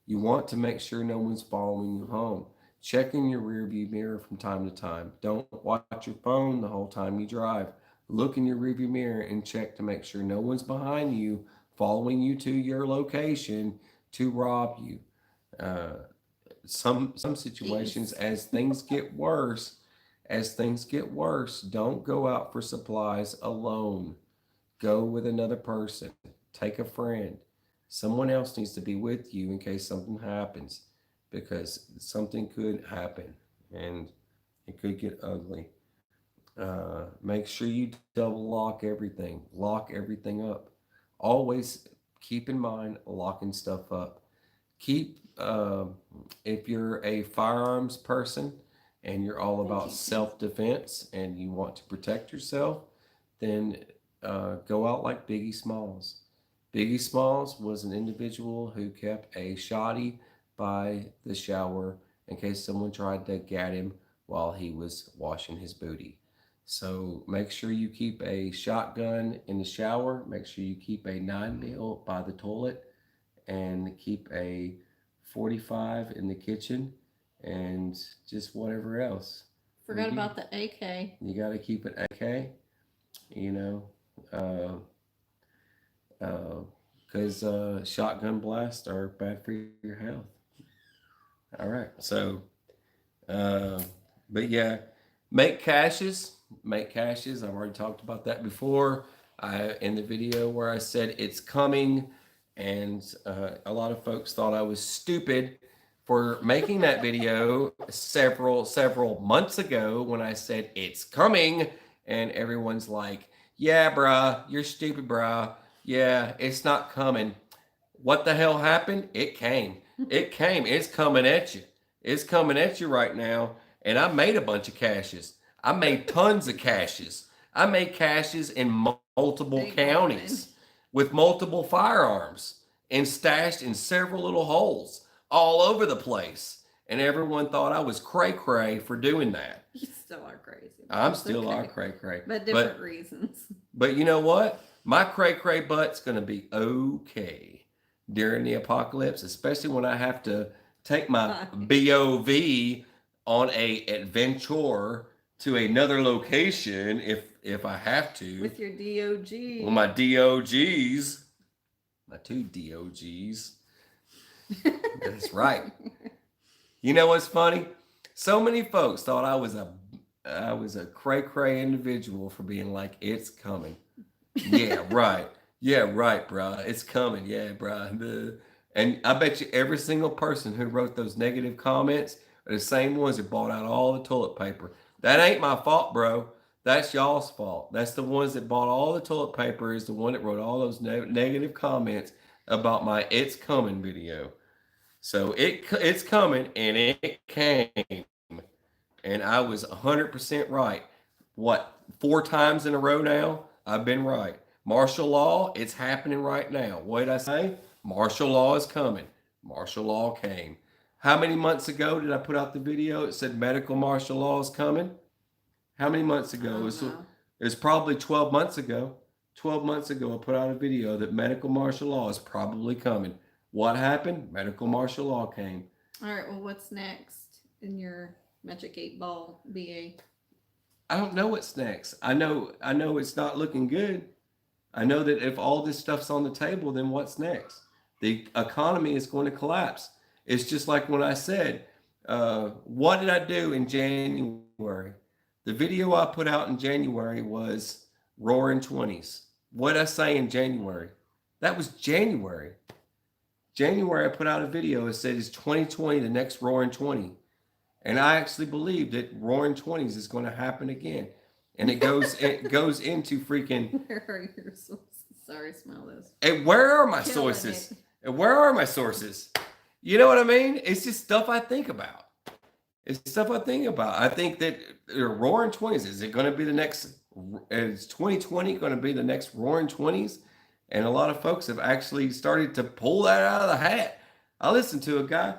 You want to make sure no one's following you home. Check in your rearview mirror from time to time. Don't watch your phone the whole time you drive. Look in your rearview mirror and check to make sure no one's behind you, following you to your location to rob you. Uh, some situations, Peace. as things get worse, don't go out for supplies alone. Go with another person. Take a friend. Someone else needs to be with you in case something happens, because something could happen and it could get ugly. Make sure you double lock everything up. Always keep in mind locking stuff up. Keep, if you're a firearms person and you're all Thank about you, Keith. self defense and you want to protect yourself, then go out like Biggie Smalls. Biggie Smalls was an individual who kept a shotty by the shower in case someone tried to get him while he was washing his booty. So make sure you keep a shotgun in the shower. Make sure you keep a 9 mil by the toilet, and keep a 45 in the kitchen, and just whatever else. Forgot about the AK. You got to keep an AK, you know, because shotgun blasts are bad for your health. All right. So, uh, but yeah, make caches. Make caches. I've already talked about that before. In the video where I said it's coming, and a lot of folks thought I was stupid for making that video several months ago when I said it's coming, and everyone's like, "Yeah, bruh, you're stupid, bruh. Yeah, it's not coming." What the hell happened? It came. It came. It's coming at you. It's coming at you right now. And I made a bunch of caches. I made tons of caches. I made caches in multiple Big one. counties with multiple firearms and stashed in several little holes all over the place. And everyone thought I was cray cray for doing that. You still are crazy. I'm It's still okay. our cray cray. But different reasons. But you know what? My cray cray butt's gonna be okay during the apocalypse, especially when I have to take my BOV on a adventure to another location if I have to. With your DOG. Well, my DOGs, my two DOGs. That's right. You know what's funny? So many folks thought I was a cray cray individual for being like, it's coming. Yeah, right. Yeah, right, bruh. It's coming. Yeah, bruh. And I bet you every single person who wrote those negative comments are the same ones that bought out all the toilet paper. That ain't my fault, bro. That's y'all's fault. That's the ones that bought all the toilet paper, is the one that wrote all those negative comments about my "It's Coming" video. So it's coming, and it came, and I was 100% right. What, 4 times in a row now? I've been right. Martial law, it's happening right now. What did I say? Martial law is coming. Martial law came. How many months ago did I put out the video? It said medical martial law is coming. How many months I ago? don't know. It was probably 12 months ago. 12 months ago, I put out a video that medical martial law is probably coming. What happened? Medical martial law came. All right. Well, what's next in your Magic 8 Ball BA? I don't know what's next. I know it's not looking good. I know that if all this stuff's on the table, then what's next? The economy is going to collapse. It's just like when I said, what did I do in January The video I put out in January was Roaring 20s. What did I say in January? That was January. January, I put out a video. It said, "Is 2020 the next Roaring 20?" And I actually believe that Roaring 20s is going to happen again. And it goes into freaking. Where are your sources? Sorry, smell this. And where are my Killing sources? it. And where are my sources? You know what I mean? It's just stuff I think about. It's stuff I think about. I think that Roaring 20s, is it going to be the next, is 2020 going to be the next Roaring 20s? And a lot of folks have actually started to pull that out of the hat. I listened to a guy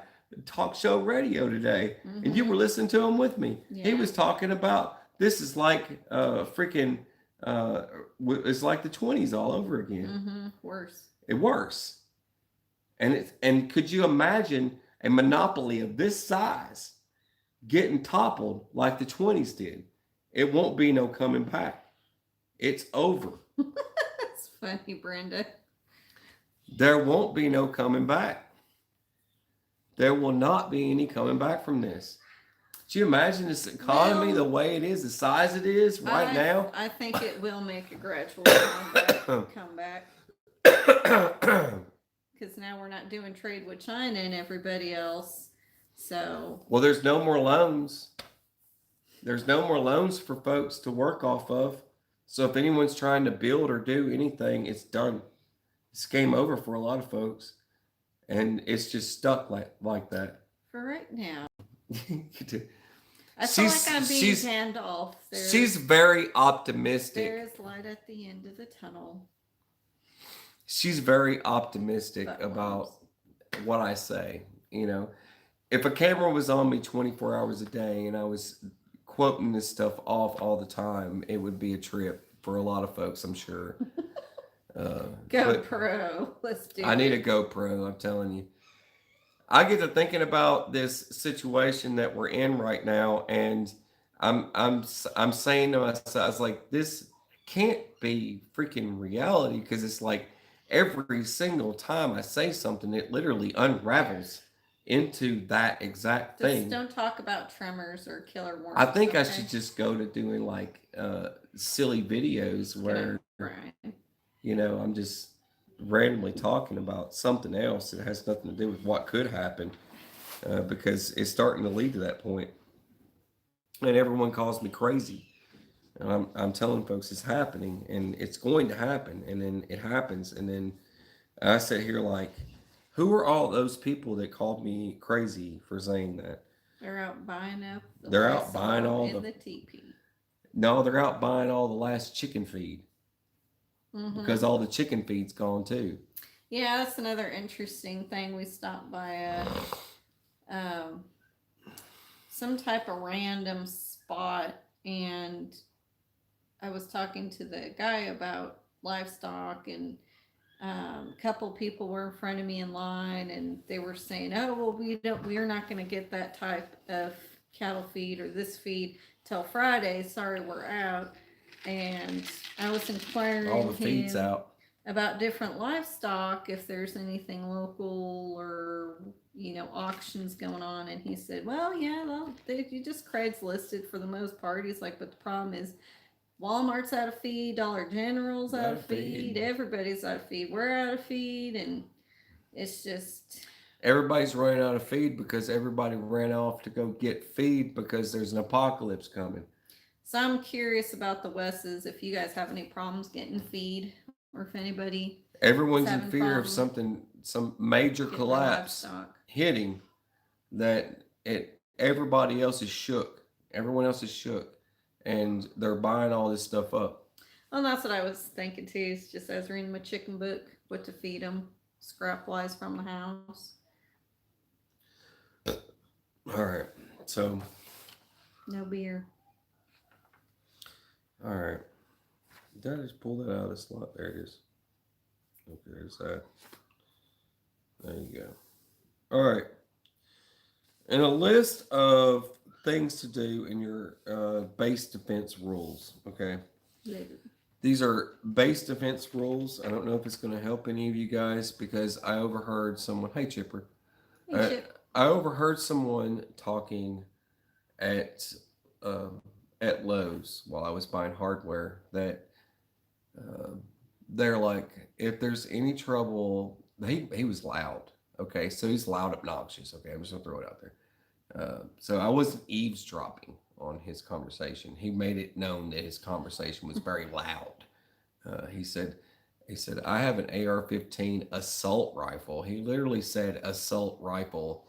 talk show radio today, and you were listening to him with me. Yeah. He was talking about this is like freaking, it's like the 20s all over again. Worse. Worse. And could you imagine a monopoly of this size getting toppled like the 20s did? It won't be no coming back. It's over. That's funny, Brenda. There won't be no coming back. There will not be any coming back from this. Do you imagine this economy the way it is, the size it is right now? I think it will make a gradual comeback. Because now we're not doing trade with China and everybody else. So. Well, there's no more loans. There's no more loans for folks to work off of. So if anyone's trying to build or do anything, it's done. It's game over for a lot of folks. And it's just stuck like that. For right now. I She's- feel like I'm being she's- Gandalf. She's very optimistic. There is light at the end of the tunnel. She's very optimistic about what I say. You know, if a camera was on me 24 hours a day and I was quoting this stuff off all the time, it would be a trip for a lot of folks, I'm sure. GoPro. Let's do it. I need a GoPro, I'm telling you. I get to thinking about this situation that we're in right now, and I'm saying to myself, I was like, this can't be freaking reality, because it's like every single time I say something, it literally unravels into that exact thing. Just don't talk about tremors or killer worms. I think I should just go to doing like silly videos where, you know, I'm just randomly talking about something else that has nothing to do with what could happen, because it's starting to lead to that point. And everyone calls me crazy. And I'm telling folks it's happening, and it's going to happen, and then it happens, and then I sit here like, who are all those people that called me crazy for saying that? They're out buying up. They're out buying all the TP. No, they're out buying all the last chicken feed, because all the chicken feed's gone too. Yeah, that's another interesting thing. We stopped by some type of random spot, and I was talking to the guy about livestock, and a couple people were in front of me in line, and they were saying, "Oh, well, we're not going to get that type of cattle feed or this feed till Friday. Sorry, we're out." And I was inquiring All the feed's out about different livestock, if there's anything local or, you know, auctions going on. And he said, well, yeah, well, you just Craigslisted for the most part. He's like, but the problem is Walmart's out of feed, Dollar General's out of feed, everybody's out of feed, we're out of feed, and it's just... Everybody's running out of feed because everybody ran off to go get feed because there's an apocalypse coming. So I'm curious about the Wesses, if you guys have any problems getting feed, or if anybody... Everyone's in fear of something, some major collapse hitting, that everybody else is shook. Everyone else is shook, and they're buying all this stuff up. Well, that's what I was thinking too. It's just as reading my chicken book, what to feed them, scrap wise from the house. All right, so no beer. All right, did I just pull that out of the slot? There it is. Okay, there's that. There you go. All right. And a list of things to do in your base defense rules. Okay. Later. These are base defense rules. I don't know if it's going to help any of you guys, because I overheard someone. Hey, Chipper. Hey, Chip. I overheard someone talking at at Lowe's while I was buying hardware that they're like, if there's any trouble, he was loud. Okay, so he's loud, obnoxious. Okay, I'm just gonna throw it out there. So I wasn't eavesdropping on his conversation. He made it known that his conversation was very loud. He said, I have an AR-15 assault rifle. He literally said assault rifle,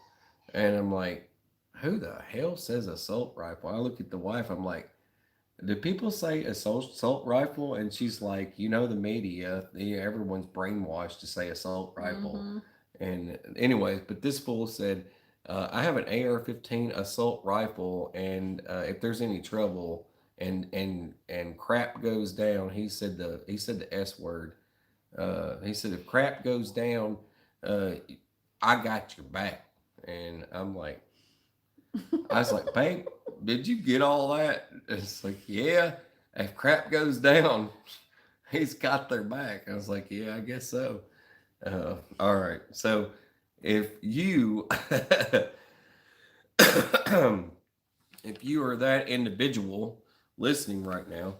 and I'm like, who the hell says assault rifle? I look at the wife. I'm like, do people say assault rifle? And she's like, the media, everyone's brainwashed to say assault rifle. Mm-hmm. And anyways, but this fool said, I have an AR-15 assault rifle, and if there's any trouble and crap goes down, he said the S word. He said if crap goes down, uh, I got your back. And I was like, babe, did you get all that? It's like, yeah. If crap goes down, he's got their back. I was like, yeah, I guess so. All right. So if you if you are that individual listening right now,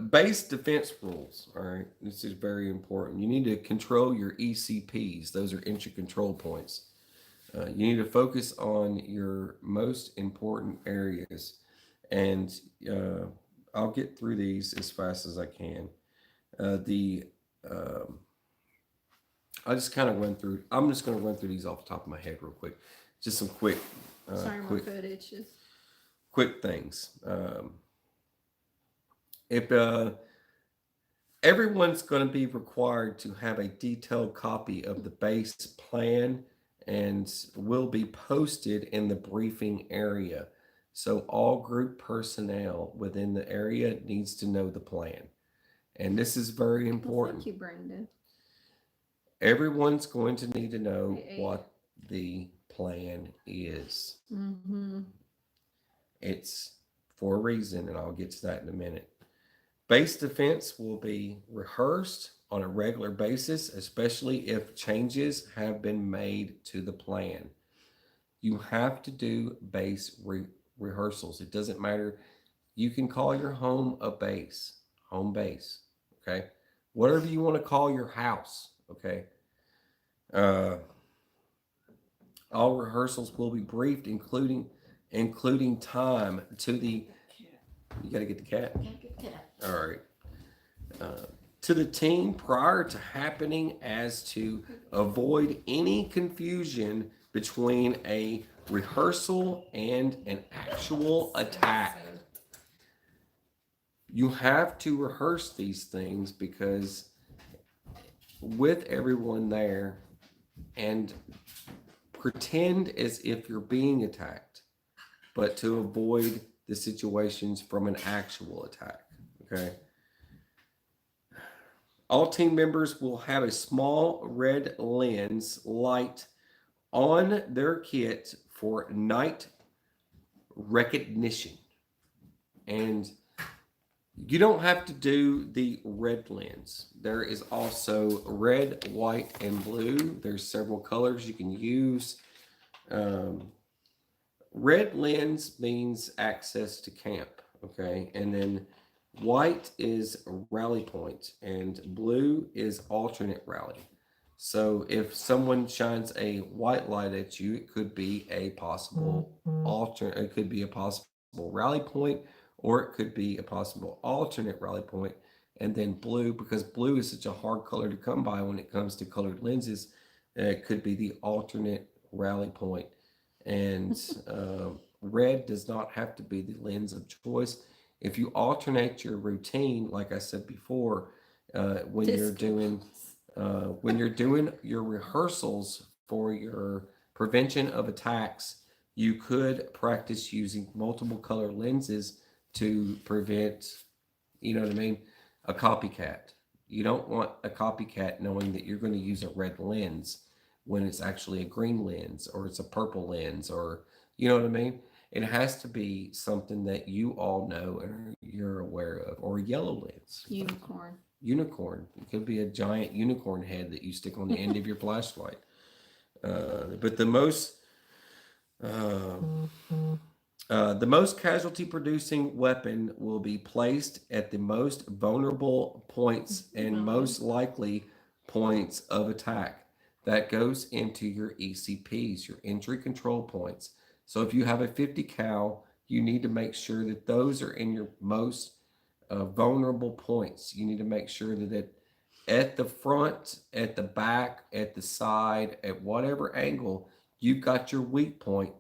base defense rules. All right, this is very important. You need to control your ECPs. Those are entry control points. You need to focus on your most important areas, and I'll get through these as fast as I can. The I just kind of went through. I'm just going to run through these off the top of my head real quick. Just some Sorry, my quick, foot itches. quick things. If everyone's going to be required to have a detailed copy of the base plan and will be posted in the briefing area. So all group personnel within the area needs to know the plan. And this is very Well, important. thank you, Brandon. Everyone's going to need to know what the plan is. Mm-hmm. It's for a reason, and I'll get to that in a minute. Base defense will be rehearsed on a regular basis, especially if changes have been made to the plan. You have to do base rehearsals. It doesn't matter. You can call your home a base, home base, okay? Whatever you want to call your house, okay? Uh, all rehearsals will be briefed, including time to the. You got to get the cat. All right. To the team prior to happening as to avoid any confusion between a rehearsal and an actual attack. You have to rehearse these things because with everyone there and pretend as if you're being attacked, but to avoid the situations from an actual attack. Okay. All team members will have a small red lens light on their kit for night recognition. And you don't have to do the red lens. There is also red, white, and blue. There's several colors you can use. Red lens means access to camp, okay? And then white is rally point, and blue is alternate rally. So if someone shines a white light at you, it could be a possible it could be a possible rally point, or it could be a possible alternate rally point. And then blue, because blue is such a hard color to come by when it comes to colored lenses, it could be the alternate rally point. And red does not have to be the lens of choice. If you alternate your routine, like I said before, when you're doing your rehearsals for your prevention of attacks, you could practice using multiple color lenses to prevent, you know what I mean, a copycat. You don't want a copycat knowing that you're going to use a red lens when it's actually a green lens or it's a purple lens, or you know what I mean? It has to be something that you all know and you're aware of, or a yellow lens. Unicorn. Unicorn. It could be a giant unicorn head that you stick on the end of your flashlight. But the most The most casualty producing weapon will be placed at the most vulnerable points and Well, most likely points of attack. That goes into your ECPs, your injury control points. So if you have a 50 cal, you need to make sure that those are in your most vulnerable points. You need to make sure that at the front, at the back, at the side, at whatever angle, you've got your weak point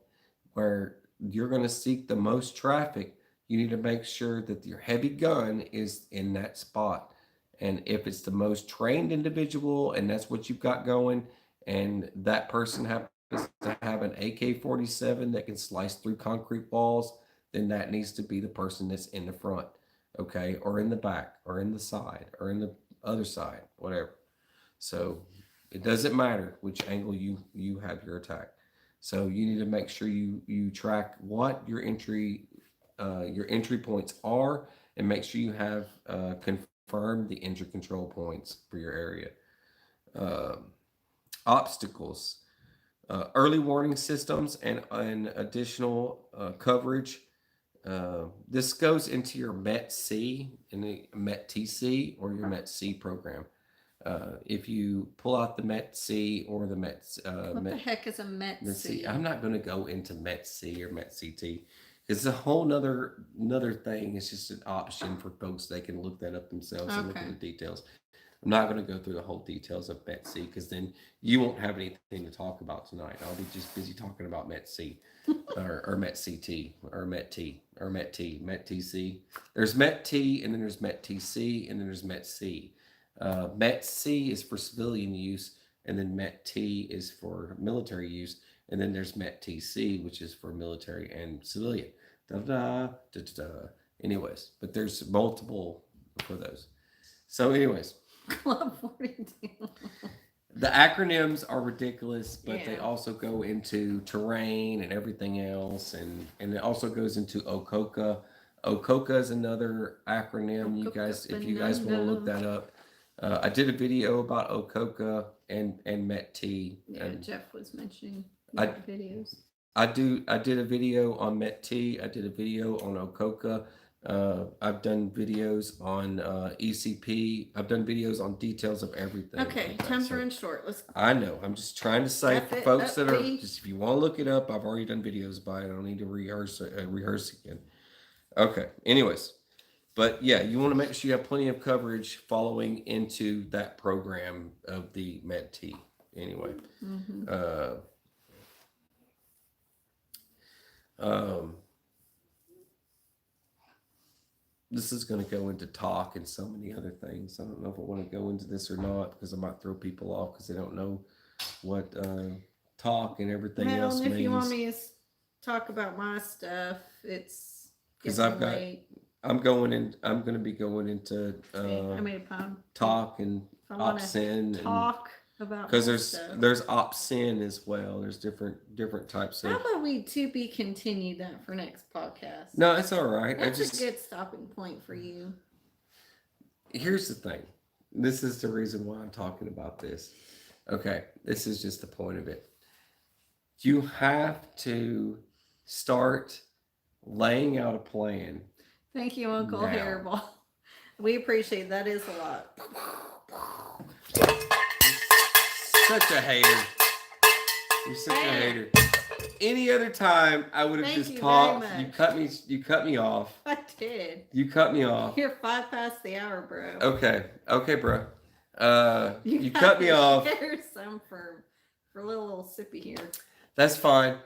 where you're going to seek the most traffic. You need to make sure that your heavy gun is in that spot. And if it's the most trained individual and that's what you've got going, and that person happens to have an AK-47 that can slice through concrete walls, then that needs to be the person that's in the front, okay, or in the back, or in the side, or in the other side, whatever. So it doesn't matter which angle you have your attack. So you need to make sure you track what your entry points are, and make sure you have confirmed the injury control points for your area. Um, Obstacles, early warning systems, and additional coverage. This goes into your Met C and the Met TC or your Met C program. If you pull out the Met C or the what the heck is a Met C, METC? I'm not going to go into Met C or Met CT. It's a whole another thing. It's just an option for folks. They can look that up themselves and look at Okay. the details. I'm not going to go through the whole details of Met C because then you won't have anything to talk about tonight. I'll be just busy talking about Met C or Met CT or Met T or Met T, Met TC. There's Met T and then there's Met TC and then there's Met C. Met C is for civilian use, and then Met T is for military use, and then there's Met TC, which is for military and civilian. Da da da da da. Anyways, but there's multiple for those. So, anyways, Club 42. the acronyms are ridiculous, but they Yeah. also go into terrain and everything else, and it also goes into OCOCA. OCOCA is another acronym. You guys, if you guys want to look that up, I did a video about OCOCA and Met T. Yeah, And Jeff was mentioning I videos. I did a video on Met T. I did a video on OCOCA. I've done videos on ECP. I've done videos on details of everything. Okay, like that. time's So running short. Let's I know. I'm just trying to say wrap for it folks up, that are please. just, if you want to look it up, I've already done videos about it. I don't need to rehearse again. Okay. Anyways, but yeah, you want to make sure you have plenty of coverage following into that program of the Med T. Anyway, Mm-hmm. um, this is going to go into talk and so many other things. I don't know if I want to go into this or not because I might throw people off because they don't know what talk and everything Well, else and if you want means. me to talk about my stuff, it's Because getting I've got, late. I'm going in. I'm going to be going into See, I made a pound. talk and If I want opsin and talk about because my there's stuff. there's opsin as well. There's different types How of. about we to be continued that for next podcast? No, it's all right. That's a good stopping point for you. Here's the thing. This is the reason why I'm talking about this. Okay, this is just the point of it. You have to start laying out a plan. Thank you, Uncle Now. Hairball. We appreciate that. Is a lot. Such a hater. You're such a hater. Any other time I would have Thank just you talked. very You much. cut me. You cut me off. I did. You cut me off. You're 5 past the hour, bro. Okay, bro. You have cut me to off. Share some for a little sippy here. That's fine.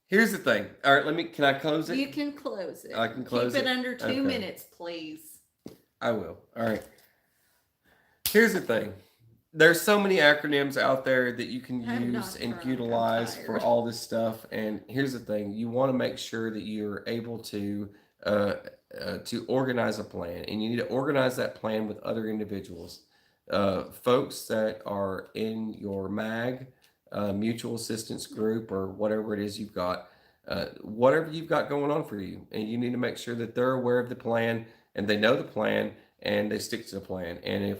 Here's the thing. All right, can I close it? You can close it. I can close Keep it? it under 2 Okay. minutes, please. I will. All right. Here's the thing. There's so many acronyms out there that you can I'm use not and drunk, I'm utilize for tired. all this stuff. And here's the thing: you want to make sure that you're able to organize a plan, and you need to organize that plan with other individuals, folks that are in your MAG, mutual assistance group, or whatever it is you've got. Whatever you've got going on for you, and you need to make sure that they're aware of the plan and they know the plan and they stick to the plan. And if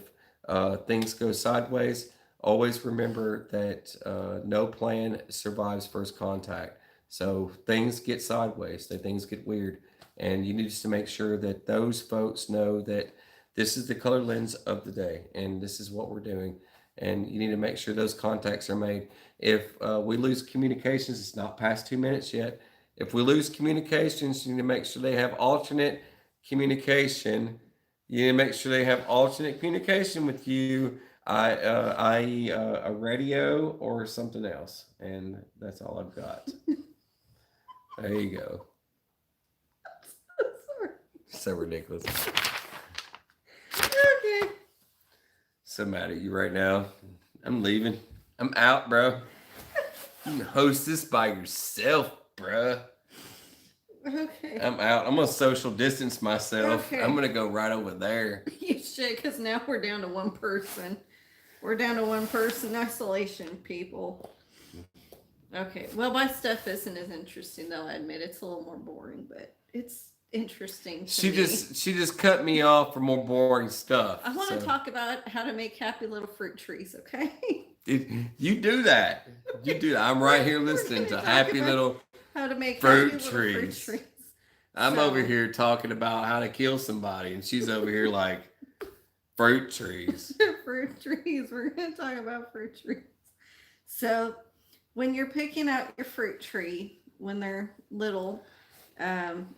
things go sideways, always remember that no plan survives first contact. So things get sideways, things get weird. And you need to make sure that those folks know that this is the color lens of the day and this is what we're doing. And you need to make sure those contacts are made. If we lose communications, it's not past 2 minutes yet. If we lose communications, you need to make sure they have alternate communication. You need to make sure they have alternate communication with you, i.e., a radio or something else. And that's all I've got. There you go. So ridiculous. Okay. So mad at you right now. I'm leaving. I'm out, bro. You can host this by yourself, bro. Okay. I'm out. I'm gonna social distance myself. Okay. I'm gonna go right over there. You should, because now we're down to one person. We're down to one person isolation, people. Okay. Well, my stuff isn't as interesting, though. I admit it's a little more boring, but it's interesting. To me. She just cut me off for more boring stuff. I want to talk about how to make happy little fruit trees. Okay. You do that. You do that. I'm right here listening to happy little how to make fruit happy trees. Little fruit trees. I'm over here talking about how to kill somebody, and she's over here like fruit trees. Fruit trees. We're going to talk about fruit trees. So, when you're picking out your fruit tree, when they're little,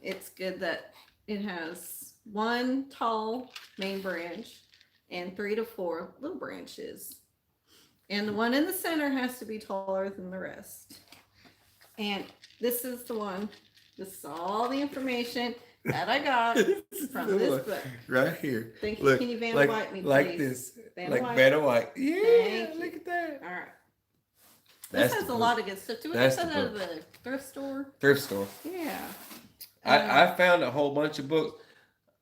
it's good that it has one tall main branch and 3 to 4 little branches. And the one in the center has to be taller than the rest. And this is the one. This is all the information that I got from this book. Right here. Thank you. Look, Can you Vanna like, White me, please? like this. Vanna like White. Vanna White. Yeah, Thank look you. at that. All right. That's This has a lot of good stuff. Do we That's get that the out of the thrift store? Thrift store. Yeah. I found a whole bunch of books.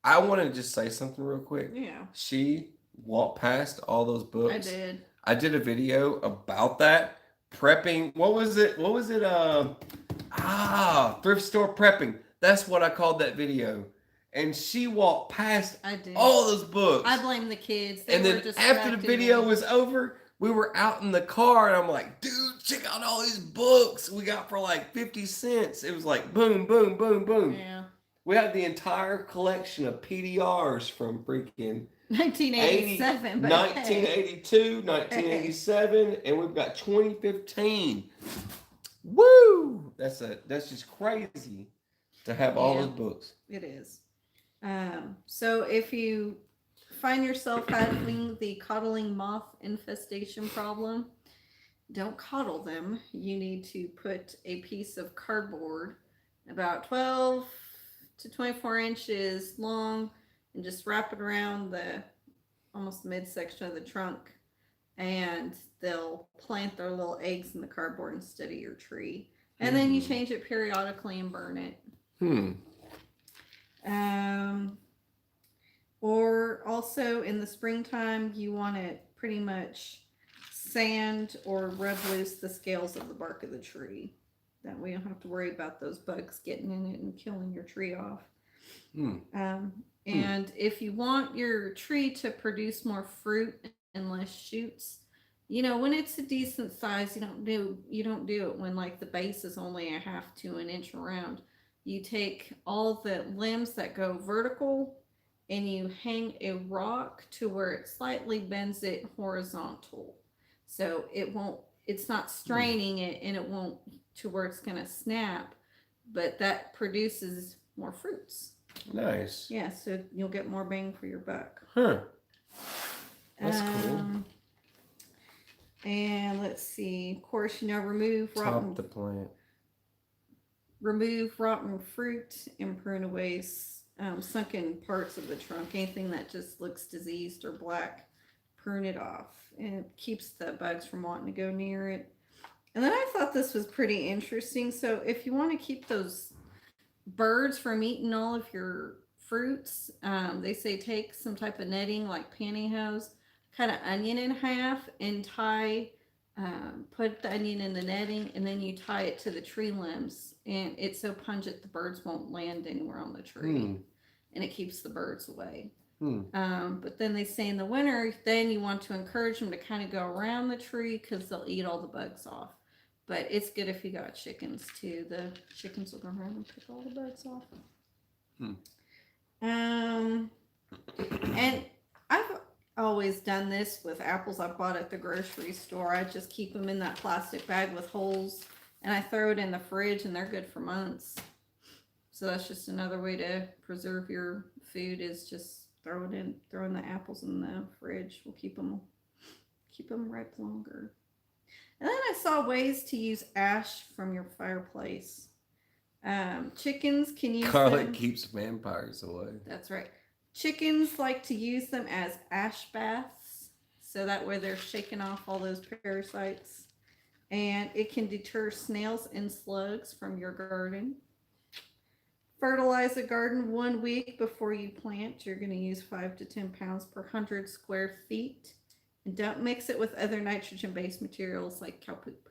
I want to just say something real quick. Yeah. She walked past all those books. I did. I did a video about that. Prepping. What was it? Thrift store prepping. That's what I called that video. And she walked past all those books. I blame the kids. And then after the video was over, we were out in the car and I'm like, dude, check out all these books we got for like 50 cents. It was like boom, boom, boom, boom. Yeah. We had the entire collection of PDRs from freaking 1987, 1982, 1987, and we've got 2015. Woo! That's just crazy to have all those books. It is. So if you find yourself having the coddling moth infestation problem, don't coddle them. You need to put a piece of cardboard about 12 to 24 inches long and just wrap it around the almost midsection of the trunk, and they'll plant their little eggs in the cardboard instead of your tree. And then you change it periodically and burn it. Or also in the springtime, you want to pretty much sand or rub loose the scales of the bark of the tree. That way you don't have to worry about those bugs getting in it and killing your tree off. And if you want your tree to produce more fruit and less shoots, when it's a decent size, you don't do it when like the base is only a half to an inch around. You take all the limbs that go vertical and you hang a rock to where it slightly bends it horizontal. So it's not straining it and it won't to where it's going to snap, but that produces more fruits. Nice. Yeah, so you'll get more bang for your buck. That's cool. And let's see. Of course, remove rotten fruit and prune away sunken parts of the trunk. Anything that just looks diseased or black, prune it off. And it keeps the bugs from wanting to go near it. And then I thought this was pretty interesting. So if you want to keep those birds from eating all of your fruits, they say take some type of netting like pantyhose, cut an onion in half and put the onion in the netting, and then you tie it to the tree limbs, and it's so pungent the birds won't land anywhere on the tree, and it keeps the birds away. But then they say in the winter, then you want to encourage them to kind of go around the tree because they'll eat all the bugs off. But it's good if you got chickens too. The chickens will go around and pick all the bugs off. And I've always done this with apples I bought at the grocery store. I just keep them in that plastic bag with holes, and I throw it in the fridge, and they're good for months. So that's just another way to preserve your food, is just throwing the apples in the fridge. Will keep them ripe longer. And then I saw ways to use ash from your fireplace. Chickens can use Garlic them. keeps vampires away. That's right. Chickens like to use them as ash baths, so that way they're shaking off all those parasites. And it can deter snails and slugs from your garden. Fertilize a garden 1 week before you plant. You're going to use 5 to 10 pounds per 100 square feet. And don't mix it with other nitrogen-based materials like cow poop.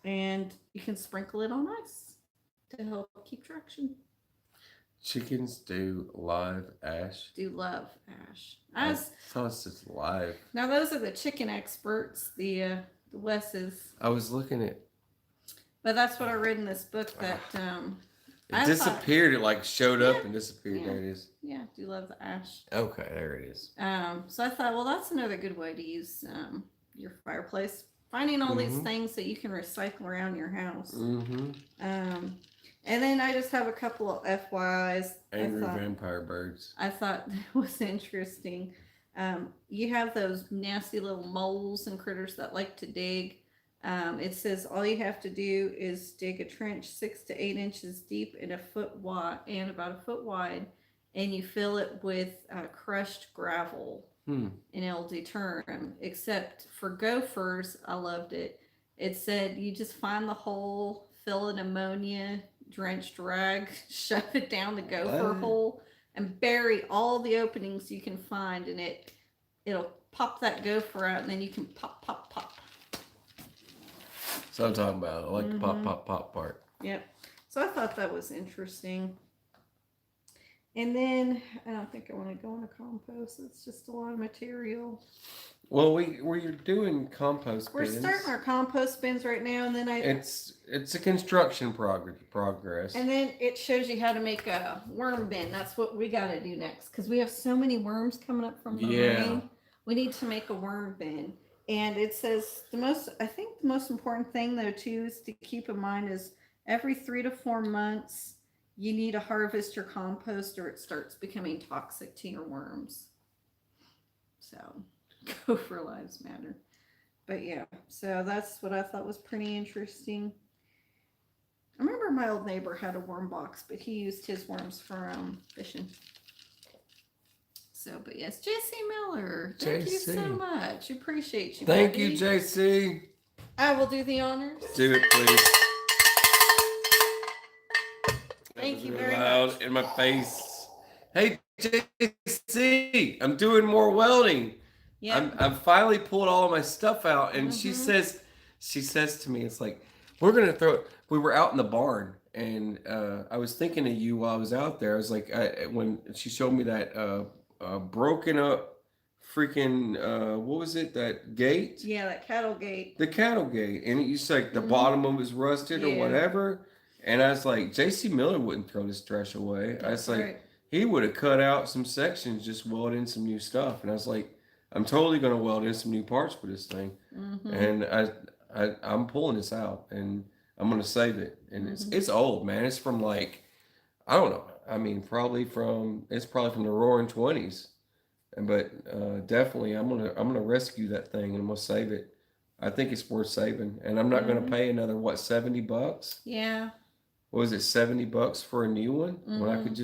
And you can sprinkle it on ice to help keep traction. Chickens do live ash. Do love ash. I thought it's just live. Now those are the chicken experts, the Wesses. I was looking at. But that's what I read in this book that it disappeared. It like showed up and disappeared. Yeah. There it is. Yeah, do love the ash. Okay, there it is. So I thought, well, that's another good way to use your fireplace. Finding all these things that you can recycle around your house. And then I just have a couple of FYIs. Angry vampire birds. I thought that was interesting. You have those nasty little moles and critters that like to dig. It says all you have to do is dig a trench 6 to 8 inches deep and about a foot wide, and you fill it with crushed gravel, and it'll deter them. Except for gophers, I loved it. It said you just find the hole, fill an ammonia drenched rag, shove it down the gopher hole, and bury all the openings you can find, and it'll pop that gopher out, and then you can pop. So I'm talking about. I like the pop part. Yep. So I thought that was interesting. And then I don't think I want to go into compost. It's just a lot of material. Well, we're doing compost bins. We're starting our compost bins right now, and then it's a construction progress. And then it shows you how to make a worm bin. That's what we got to do next, because we have so many worms coming up from the rain. We need to make a worm bin. And it says the most important thing though too is to keep in mind is every 3 to 4 months you need to harvest your compost, or it starts becoming toxic to your worms. So gopher lives matter. But yeah, so that's what I thought was pretty interesting. I remember my old neighbor had a worm box, but he used his worms for fishing. So, but yes, JC Miller, thank you so much. Appreciate you. Thank buddy. you, JC. I will do the honors. Do it, please. Thank you very loud much. In my face. Hey, JC, I'm doing more welding. Yeah. I've finally pulled all of my stuff out, and she says to me, it's like, we're gonna throw it. We were out in the barn, and I was thinking of you while I was out there. I was like, when she showed me that broken up freaking what was it, that gate? Yeah, that cattle gate. The cattle gate, and it's like the bottom of it was rusted or whatever. And I was like, JC Miller wouldn't throw this trash away. I was like, he would have cut out some sections, just weld in some new stuff. And I was like, I'm totally gonna weld in some new parts for this thing. And I'm pulling this out, and I'm gonna save it. And it's old, man. It's from like, I don't know. I mean, it's probably from the Roaring '20s. But definitely, I'm gonna rescue that thing, and I'm gonna save it. I think it's worth saving, and I'm not gonna pay another $70. Yeah. What was it, $70 for a new one? When I could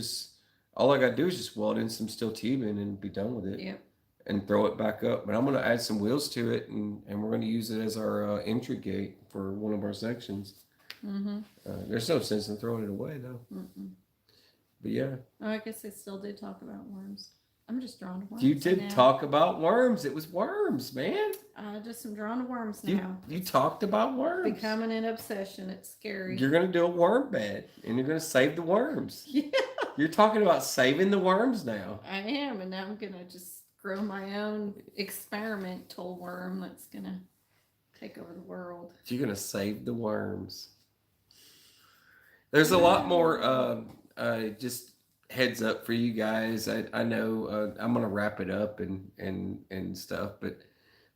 all I gotta do is just weld in some steel tubing and be done with it. Yep. And throw it back up. But I'm gonna add some wheels to it, and we're gonna use it as our entry gate for one of our sections. There's no sense in throwing it away though. But yeah. Oh, I guess I still did talk about worms. I'm just drawn to worms. You did now. talk about worms. It was worms, man. I just am drawn to worms now. You talked about worms. Becoming an obsession. It's scary. You're gonna do a worm bed, and you're gonna save the worms. Yeah. You're talking about saving the worms now. I am, and now I'm gonna just grow my own experimental worm that's gonna take over the world. You're gonna save the worms. There's a lot more. Just heads up for you guys. I know I'm gonna wrap it up and stuff, but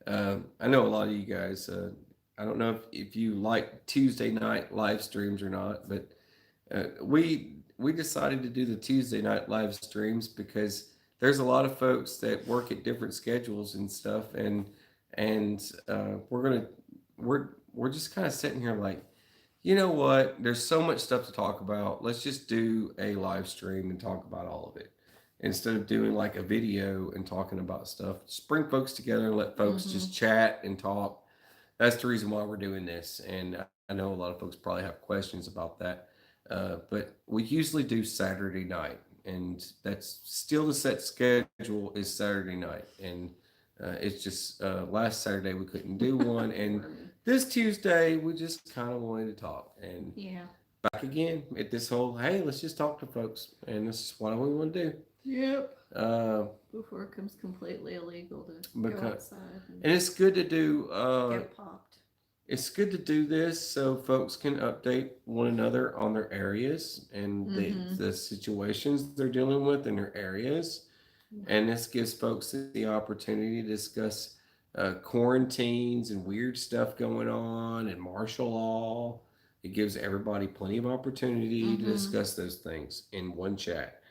I know a lot of you guys. I don't know if you like Tuesday night live streams or not, but we decided to do the Tuesday night live streams because there's a lot of folks that work at different schedules and stuff, and we're just kind of sitting here like, you know what? There's so much stuff to talk about. Let's just do a live stream and talk about all of it instead of doing like a video and talking about stuff. Just bring folks together and let folks Mm-hmm. just chat and talk. That's the reason why we're doing this. And I know a lot of folks probably have questions about that. But we usually do Saturday night, and that's still the set schedule is Saturday night. And it's just last Saturday we couldn't do one, and this Tuesday we just kind of wanted to talk. And Yeah. back again at this whole hey, let's just talk to folks, and this is what we want to do. Yep. Uh, Before it becomes completely illegal to go because outside and it's good to do. get popped. It's good to do this so folks can update one another on their areas and the situations they're dealing with in their areas. And this gives folks the opportunity to discuss quarantines and weird stuff going on and martial law. It gives everybody plenty of opportunity to discuss those things in one chat.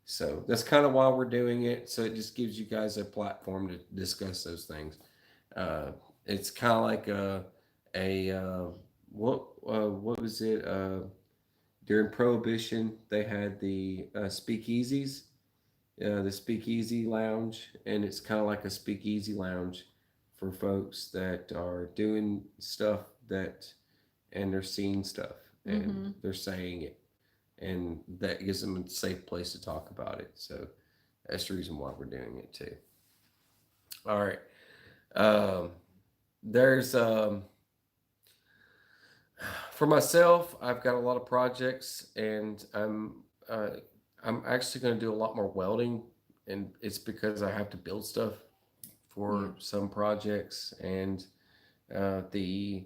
So that's kind of why we're doing it. So it just gives you guys a platform to discuss those things. It's kind of like a what was it during Prohibition? They had the speakeasies, the Speakeasy Lounge, and it's kind of like a Speakeasy Lounge for folks that are doing stuff that and they're seeing stuff and they're saying it, and that gives them a safe place to talk about it. So that's the reason why we're doing it too. All right. Um, there's For myself, I've got a lot of projects, and I'm actually going to do a lot more welding, and it's because I have to build stuff for some projects, and the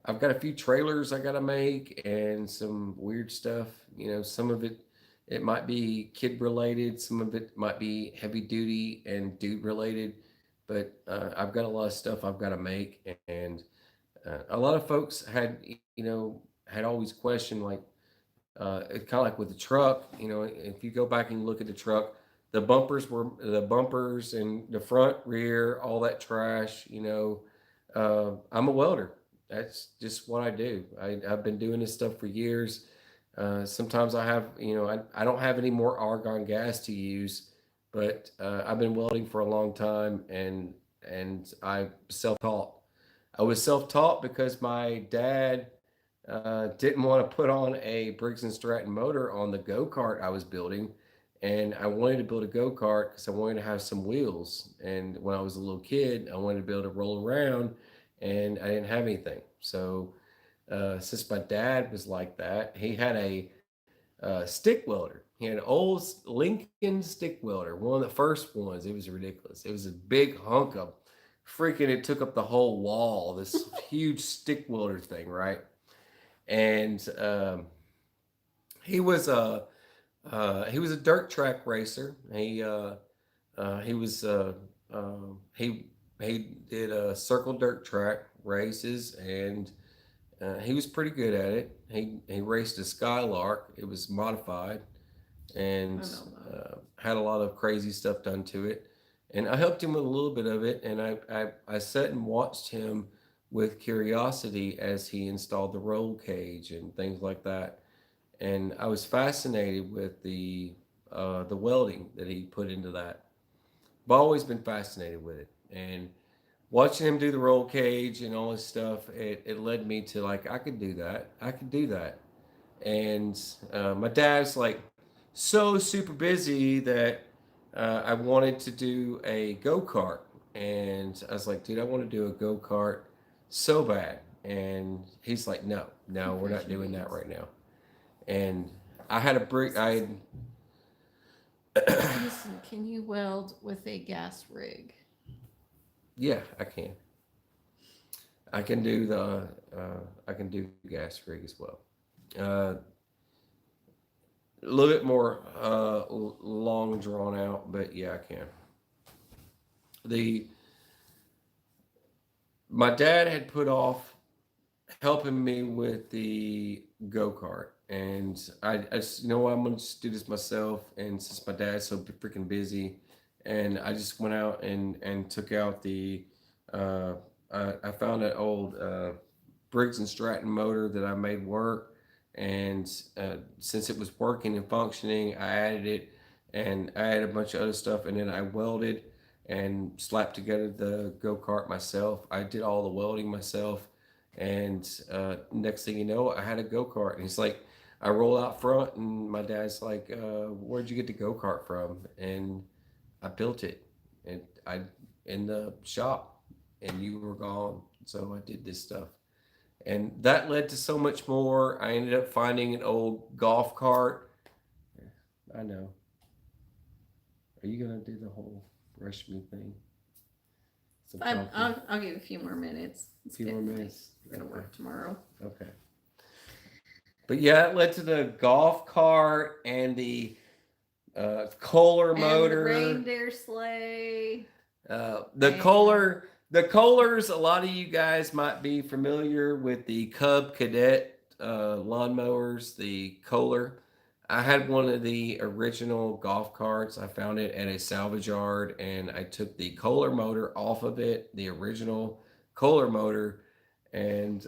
I've got a few trailers I got to make and some weird stuff. You know, some of it might be kid related, some of it might be heavy duty and dude related, but I've got a lot of stuff I've got to make, and a lot of folks had had always questioned like it's kind of like with the truck. You know, if you go back and look at the truck, the bumpers and the front, rear, all that trash. I'm a welder. That's just what I do. I've been doing this stuff for years. Sometimes I have, I don't have any more argon gas to use, but I've been welding for a long time, and I self-taught. I was self-taught because my dad didn't want to put on a Briggs and Stratton motor on the go-kart I was building, and I wanted to build a go-kart because I wanted to have some wheels. And when I was a little kid, I wanted to be able to roll around, and I didn't have anything. So since my dad was like that, he had a stick welder. He had an old Lincoln stick welder, one of the first ones. It was ridiculous. It was a big hunk of freaking. It took up the whole wall. This huge stick welder thing, right? And he was a dirt track racer. He was he did circle dirt track races, and he was pretty good at it. He raced a Skylark. It was modified, I and know that. had a lot of crazy stuff done to it. And I helped him with a little bit of it, and I sat and watched him with curiosity as he installed the roll cage and things like that. And I was fascinated with the welding that he put into that. I've always been fascinated with it, and watching him do the roll cage and all this stuff, it led me to like I could do that. I could do that. And my dad's like so super busy that I wanted to do a go kart, and I was like, dude, I want to do a go kart so bad. And he's like, no, no, we're not doing that right now. And I had a brick. Listen, can you weld with a gas rig? Yeah, I can. I can do the I can do gas rig as well. Uh, a little bit more long drawn out, but yeah, I can. The My dad had put off helping me with the go kart, and I just, you know what, I'm gonna just do this myself. And since my dad's so freaking busy, and I just went out and took out the uh, I found an old Briggs and Stratton motor that I made work, and since it was working and functioning, I added it, and I added a bunch of other stuff, and then I welded and slapped together the go kart myself. I did all the welding myself, and next thing you know, I had a go kart. And he's like, I roll out front, and my dad's like, "Where'd you get the go kart from?" And I built it, and I in the shop, and you were gone, so I did this stuff, and that led to so much more. I ended up finding an old golf cart. I know. Are you gonna do the whole rush me thing? Some talking. I'll give a few more minutes. A few more minutes. We're gonna work tomorrow. Okay. But yeah, it led to the golf cart and the Kohler motor, and the reindeer sleigh. The Kohlers. A lot of you guys might be familiar with the Cub Cadet lawnmowers, the Kohler. I had one of the original golf carts. I found it at a salvage yard, and I took the Kohler motor off of it, the original Kohler motor, and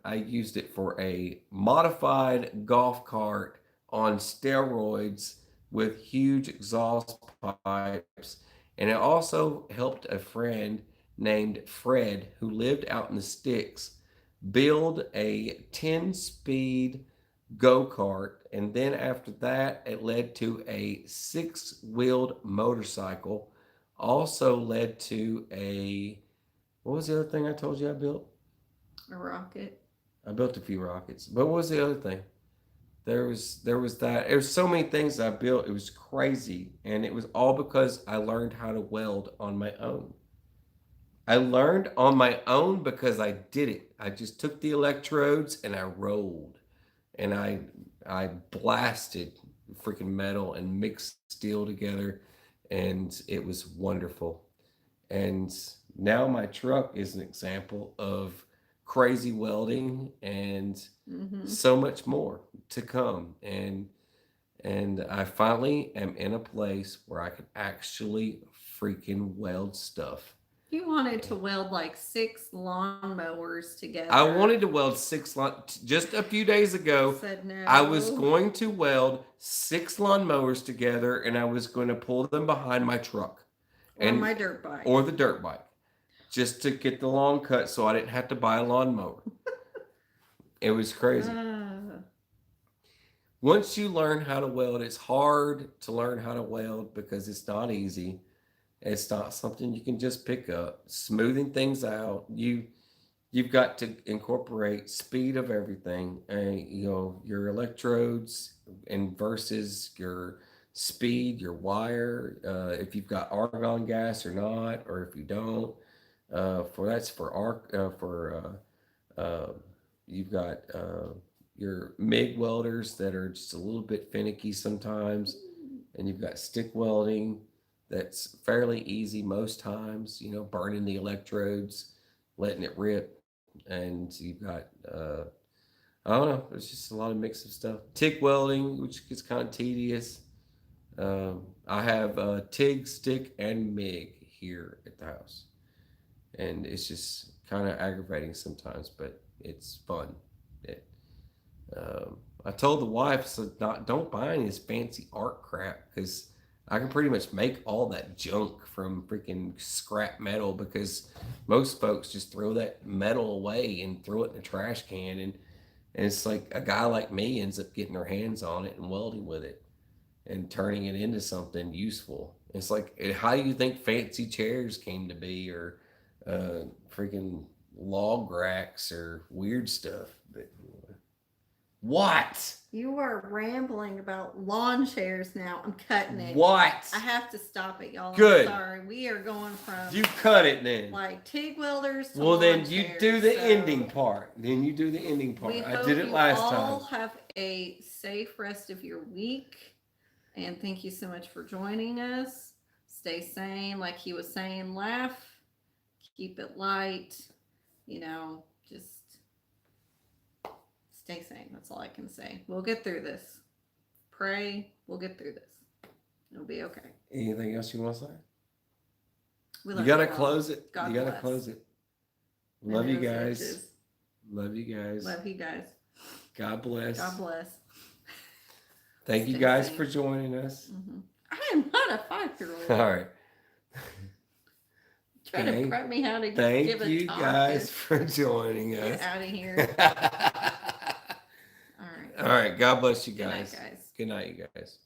I used it for a modified golf cart on steroids with huge exhaust pipes. And it also helped a friend named Fred, who lived out in the sticks, build a 10-speed go kart. And then after that, it led to a 6-wheeled motorcycle. Also led to a, what was the other thing I told you I built? A rocket. I built a few rockets. But what was the other thing? There was that. There's so many things I built. It was crazy, and it was all because I learned how to weld on my own. I learned on my own because I did it. I just took the electrodes and I rolled, and I blasted freaking metal and mixed steel together, and it was wonderful. And now my truck is an example of crazy welding and so much more to come. And I finally am in a place where I can actually freaking weld stuff. You wanted to weld like 6 lawnmowers together. I wanted to weld 6 just a few days ago. Said no. I was going to weld 6 lawnmowers together, and I was going to pull them behind my truck. Or my dirt bike. Or the dirt bike. Just to get the lawn cut so I didn't have to buy a lawnmower. It was crazy. Once you learn how to weld, it's hard to learn how to weld because it's not easy. It's not something you can just pick up. Smoothing things out, you've got to incorporate speed of everything. Your electrodes and versus your speed, your wire, if you've got argon gas or not, or if you don't. You've got your MIG welders that are just a little bit finicky sometimes, and you've got stick welding that's fairly easy most times. Burning the electrodes, letting it rip, and you've got I don't know. There's just a lot of mix of stuff. TIG welding, which gets kind of tedious. I have TIG, stick, and MIG here at the house, and it's just kind of aggravating sometimes, but it's fun. I told the wife, so don't buy any of this fancy art crap, because I can pretty much make all that junk from freaking scrap metal, because most folks just throw that metal away and throw it in a trash can, and it's like a guy like me ends up getting their hands on it and welding with it and turning it into something useful. It's like, how do you think fancy chairs came to be, or freaking log racks or weird stuff? But anyway. What? You are rambling about lawn chairs now. I'm cutting it. What? I have to stop it, y'all. Good. I'm sorry. We are going from You cut it then. like TIG welders to Well, lawn then you chairs, do the so ending part. Then you do the ending part. we I hope did it you last all time. have a safe rest of your week. And thank you so much for joining us. Stay sane. Like he was saying, laugh. Keep it light. Just stay sane. That's all I can say. We'll get through this. Pray. We'll get through this. It'll be okay. Anything else you want to say? We You love gotta all. close it. God You gotta bless. close it. And Love you those guys. witches. Love you guys. Love you guys. God bless. God bless. Thank you Stay guys safe. for joining us. Mm-hmm. I am not a 5-year-old. All right. Trying to prep me how to Thank give a you talk guys and for joining get us. out of here. All right. All right. God bless you Good night, guys. guys. Good night, you guys.